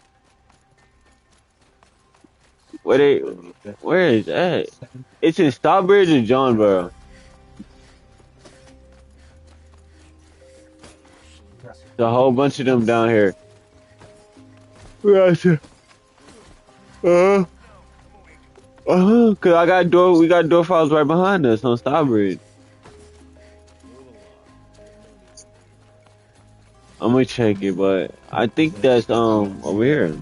Where is that? It's in Stockbridge and Johnboro. There's a whole bunch of them down here. Cause we got door files right behind us on Stockbridge. I'm gonna check it, but I think that's over here.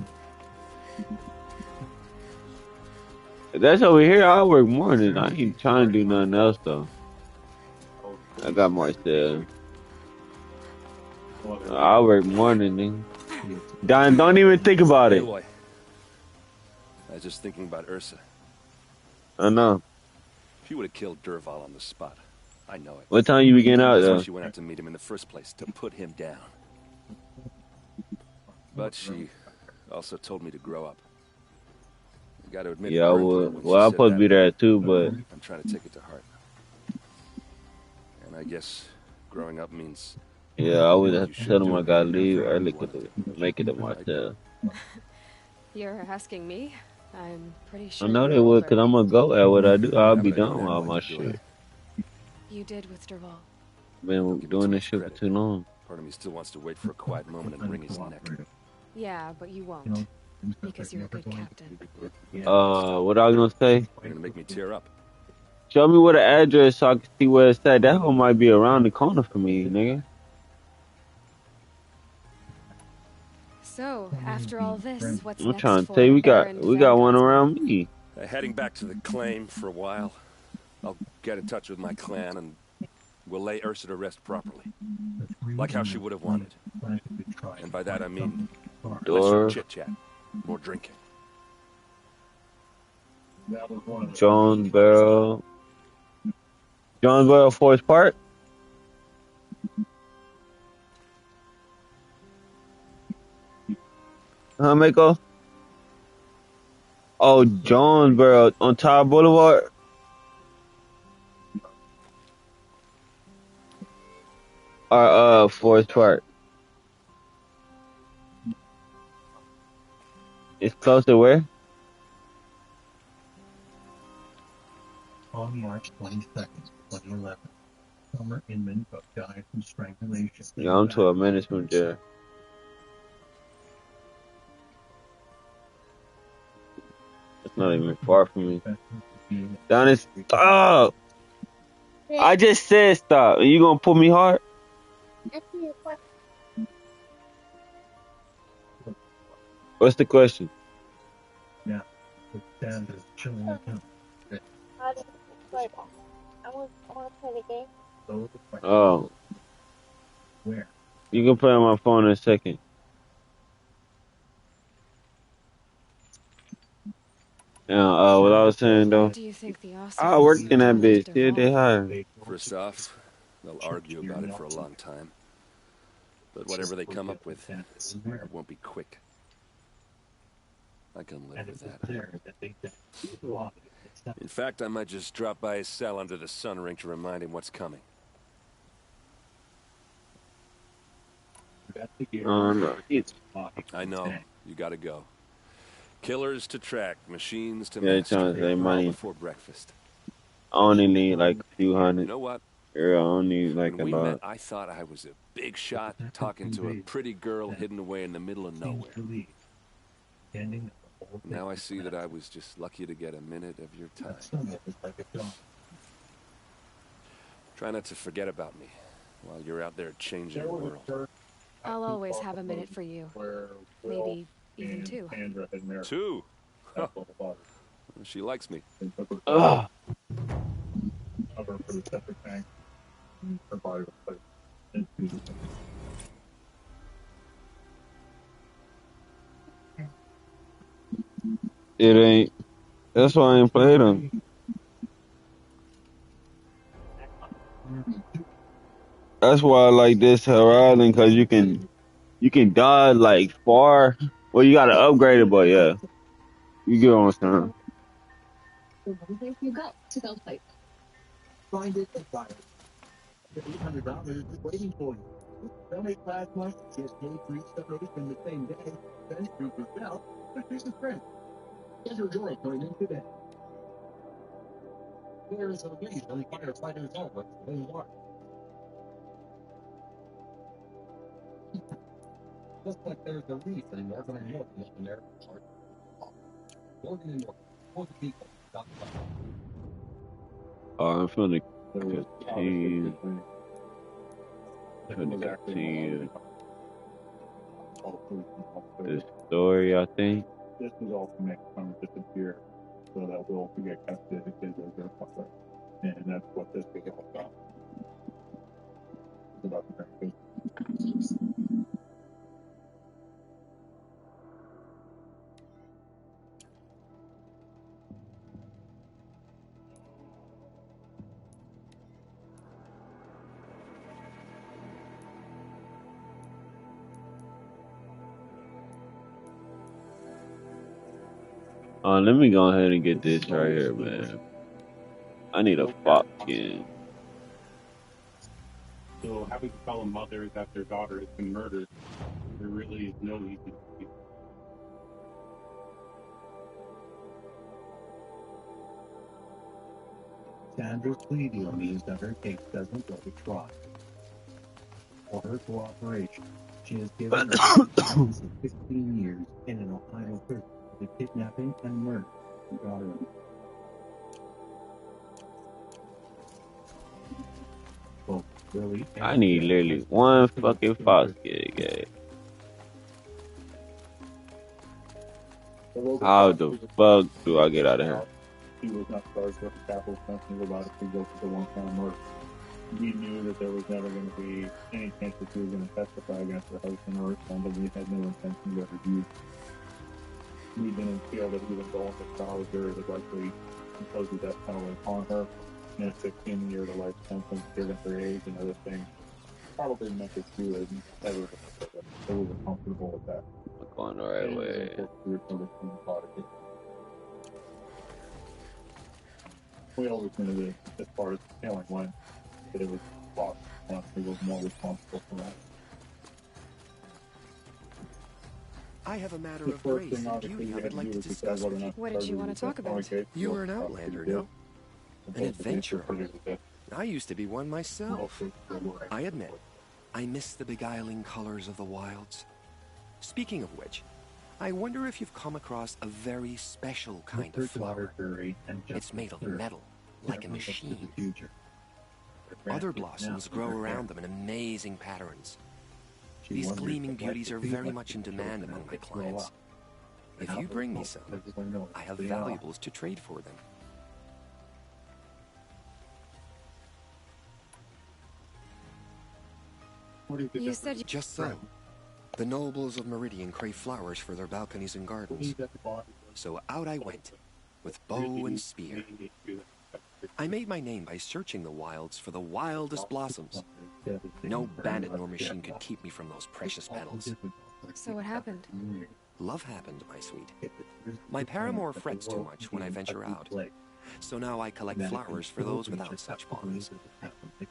If that's over here, I'll work mornings. I ain't trying to do nothing else though. I got Marcel. I'll work morning, nigga. Don, don't even think about it. Aloy. I was just thinking about Ursa. I know. She would have killed Durval on the spot. I know it. What time you be getting out That's though? why she went out to meet him in the first place, to put him down. But she also told me to grow up. You got to admit. Yeah, I would. Well, I'm supposed to be there too, but I'm trying to take it to heart. And I guess growing up means. Yeah, I would have to tell him I gotta leave early to make it to Marcel. You're asking me? I'm pretty sure. I know they would, cause I'm gonna go at what I do. I'll be done with all my shit. You did with Durval. Been doing this shit for too long. Part of me still wants to wait for a quiet moment and wring his neck. Yeah, but you won't. Because you're a good captain. What I was gonna say? You're gonna make me tear up. Show me what the address so I can see where it's at. That one might be around the corner for me, nigga. So, after all this, what's I'm next trying to for tell you, we got Baron one around me. Heading back to the claim for a while. I'll get in touch with my clan and we'll lay Ursa to rest properly. Like how she would have wanted. And by that I mean less chit-chat, more drinking. John Barrow Forest Park? Huh, Mako? Oh, Jonesboro on Tower Boulevard? Or, Forest Park? It's close to where? On March 22nd, 2011, Summer Inman died from strangulation. Yeah, I'm 12 minutes from there. It's not even far from me. Donnie, stop! I just said stop. Are you gonna pull me hard? What's the question? Yeah, it's down to chilling account. I want to play the game. Oh. Where? You can play on my phone in a second. Yeah, what I was saying though, Do you think the I worked in that bitch. Yeah, they hired. First off, they'll argue about it for a long time. But whatever they come up with, it won't be quick. I can live with that. In fact, I might just drop by his cell under the sun ring to remind him what's coming. No. I know. You gotta go. Killers to track, machines to Yeah, trying master. to save All money. before breakfast. I only need like a few hundred. You know what? Girl, I don't need like When a we met, lot. I thought I was a big shot talking to a pretty girl hidden away in the middle of nowhere. Now I see that I was just lucky to get a minute of your time. Try not to forget about me while you're out there changing the world. I'll always have a minute for you. Maybe even two. Two? Huh. She likes me. Ugh. It ain't. That's why I ain't played them. That's why I like this Horizon, cause you can dodge like far. Well, you gotta upgrade it, but yeah, you get on time. You go to go play. Find it and buy it. The $800 is waiting for you. Donate last month, just paid for each separation the same day. Then treat yourself, but treat a friend. Get your joy appointment today. There is a reason firefighters always win war. Just like there's a reason Morgan & Morgan is America's largest Morgan & Morgan, for the people. I'm finna continue. The story, I think. This was all to make some disappear so that we'll get custody of the kids as their father. And that's what this is all about. It's about the grandkids. Let me go ahead and get this right here, man. I need a fox skin. So having to tell a mother that their daughter has been murdered, there really is no easy fix. Sandra's plea deal means that her case doesn't go to trial. For her cooperation, she has given her a sentence of 15 years in an Ohio prison for the kidnapping and murder of her daughter. Both Billy and I need literally one fucking fox skin, guys. How the fuck do I get out of here? He was not charged with a capital offense about it to go to the one-time murder. We knew that there was never going to be any chance that she was going to testify against her husband or her son, but we had no intention of ever use. We didn't feel that even going to trial the jury would likely impose the death penalty on her, and a 16-year to life sentence given her age and other things probably meant that she would never, so we were comfortable with that. I'm going the right way. We always knew that as far as killing went, that it was Fox who was more responsible for that. I have a matter of grace and beauty I would like to discuss with you. What did you want to talk about? You were an outlander, no? An adventurer. I used to be one myself. I admit, I miss the beguiling colors of the wilds. Speaking of which, I wonder if you've come across a very special kind of flower. It's made of metal, like a machine. Other blossoms grow around them in amazing patterns. These gleaming beauties are very much in demand among my clients. If you bring me some, I have valuables to trade for them. You said you... Just so. The nobles of Meridian crave flowers for their balconies and gardens. So out I went, with bow and spear. I made my name by searching the wilds for the wildest blossoms. No bandit nor machine could keep me from those precious petals. So what happened? Love happened, my sweet. My paramour frets too much when I venture out. So now I collect flowers for those without such bonds.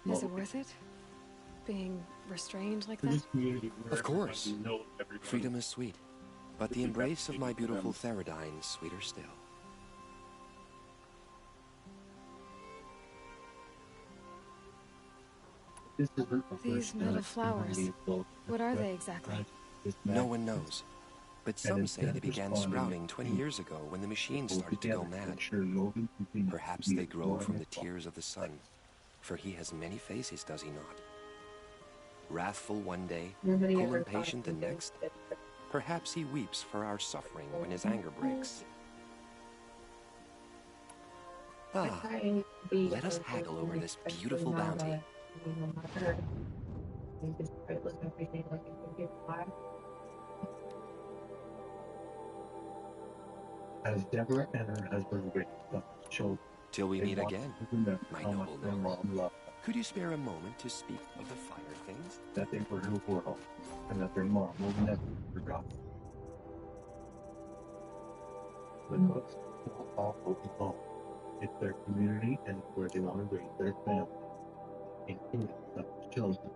Is it worth it? Being restrained like that? Of course. Freedom is sweet, but the embrace of my beautiful Theradine is sweeter still. These metal flowers, what are they exactly? No one knows, but some say they began sprouting 20 years ago when the machines started to go mad. Perhaps they grow from the tears of the sun, for he has many faces, does he not? Wrathful one day, cool and patient the next. Perhaps he weeps for our suffering when his anger breaks. Ah, let us haggle over this beautiful bounty. As Deborah and her husband waited up the children, Till we meet again, my noble Nora. Could you spare a moment to speak of the finer things? That they were her world, and that their mom will never be forgotten. The most awful of all, it's their community and it's where they want to raise their family, including such children.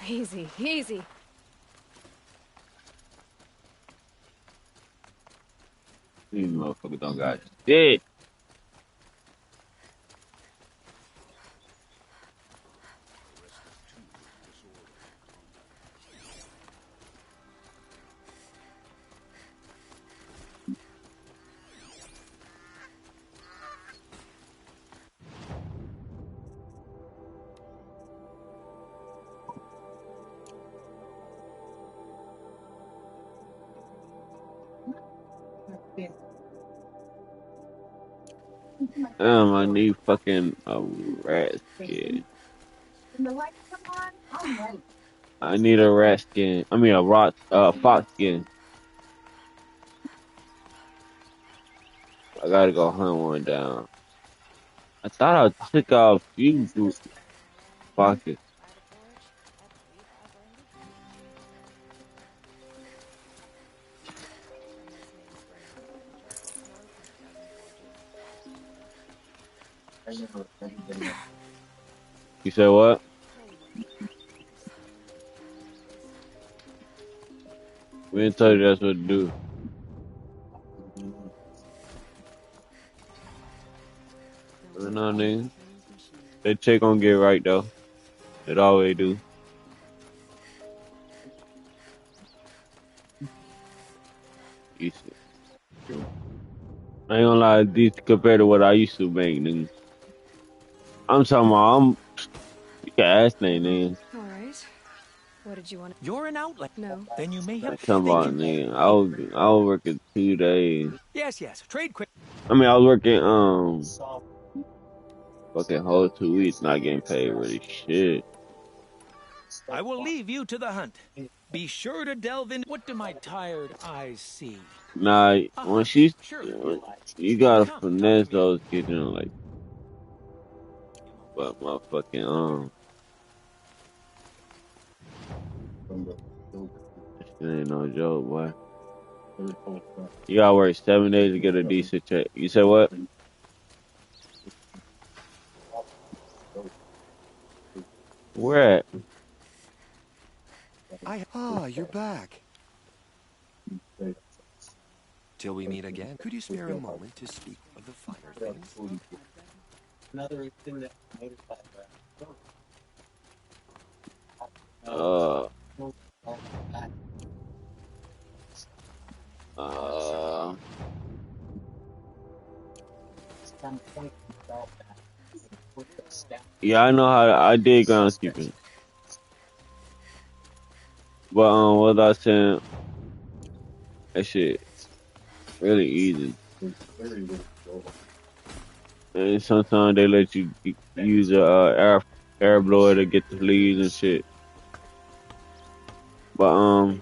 Easy, easy. These motherfuckers don't got shit. I need fucking a rat skin. I need a rat skin. I mean fox skin. I gotta go hunt one down. I thought I took off few foxes. You said what? We didn't tell you that's what to do. You know what I mean? They check on get right though. It always do. Easy. I ain't gonna lie, these compared to what I used to make, nigga. I'm talking about you can ask they nigga. All right. What did you want? You're an outlet. No. Then you may have. I'm talking about nigga. I was working 2 days. Yes, yes. Trade quick. I mean I was working fucking whole 2 weeks not getting paid really shit. I will leave you to the hunt. Be sure to delve in. What do my tired eyes see? Nah, when she's Surely. you gotta finesse those getting like but motherfucking this shit ain't no joke, boy. You gotta work 7 days to get a decent check. You said what? Where at? You're back. Till we meet again, could you spare a moment to speak of the finer things? Another thing that noticed by yeah, I know how I did groundskeeping. But what was I saying? That shit really easy. And sometimes they let you use a air blower to get the fleas and shit. But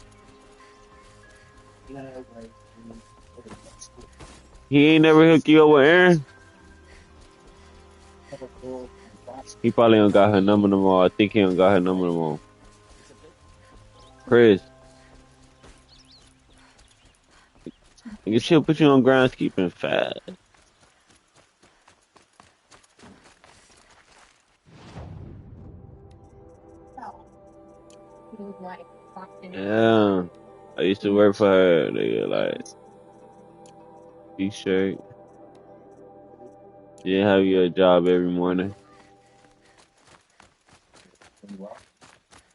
he ain't never hook you up with Aaron. He probably don't got her number no more. I think he don't got her number no more. Chris. Nigga, she'll put you on groundskeeping fast. Yeah. I used to work for her, nigga, like, t-shirt. You didn't have your job every morning.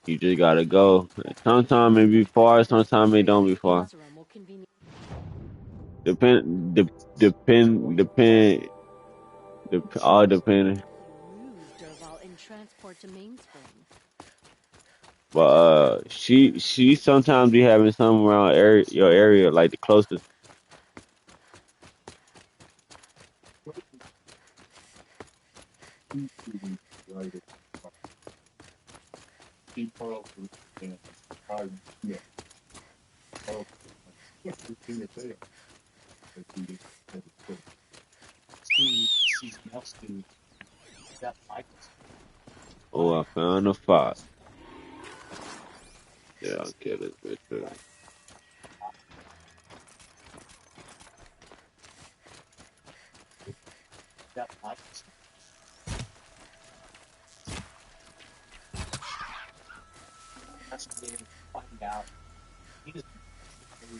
You just gotta go. Sometimes it be far, sometimes it don't be far. Depend, all depending. But she sometimes be having some around your area, like the closest. Oh, I found a fox. Yeah, I'll kill this bitch.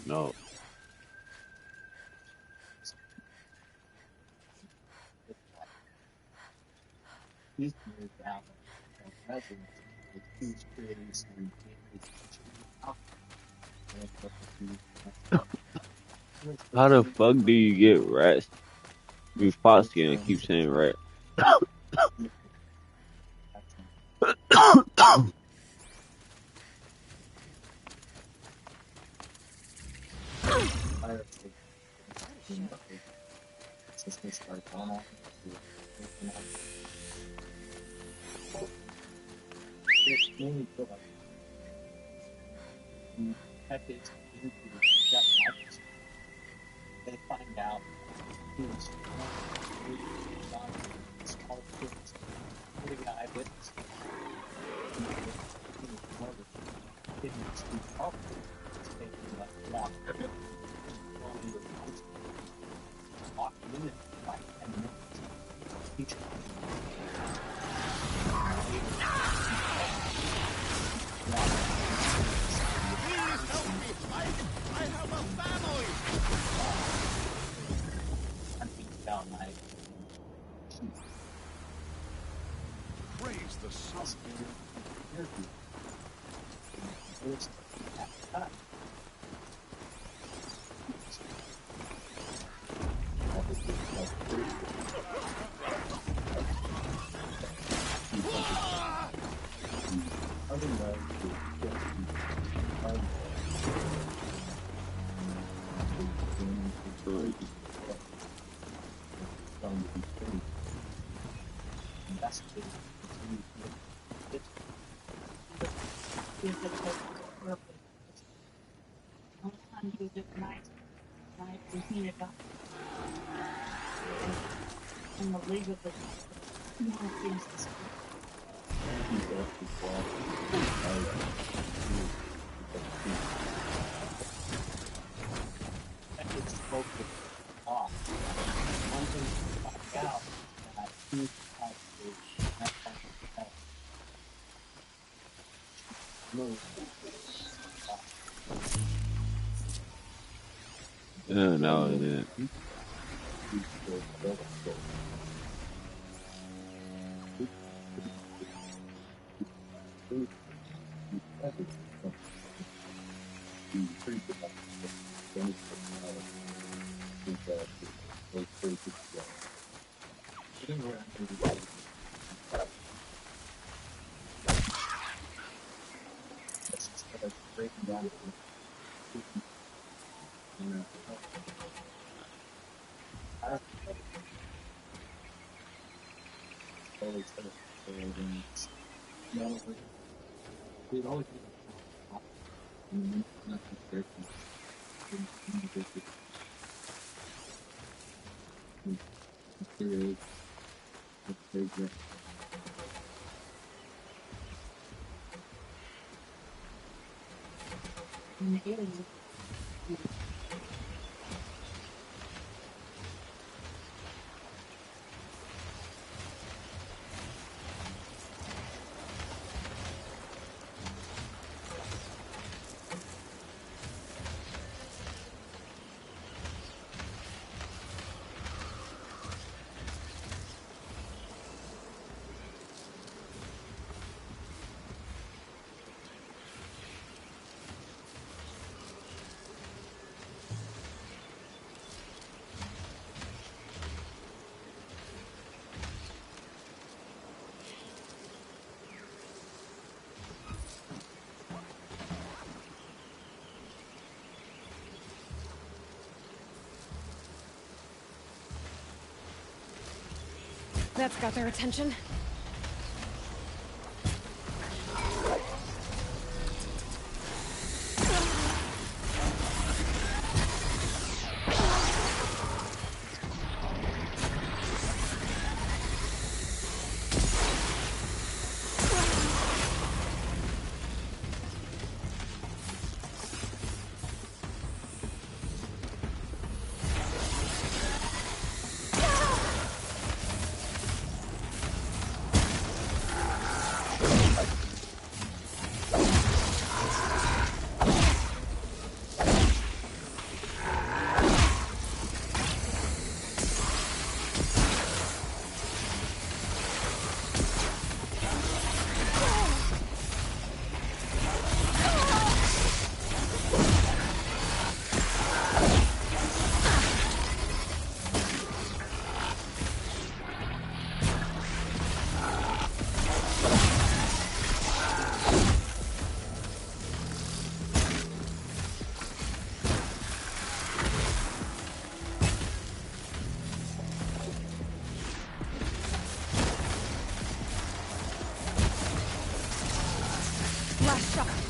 No. How the fuck do you get rats? We fox skin and keep saying rat. Praise the sun. Yeah, that was it. That's got their attention. Last shot.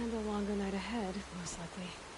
And a longer night ahead, most likely.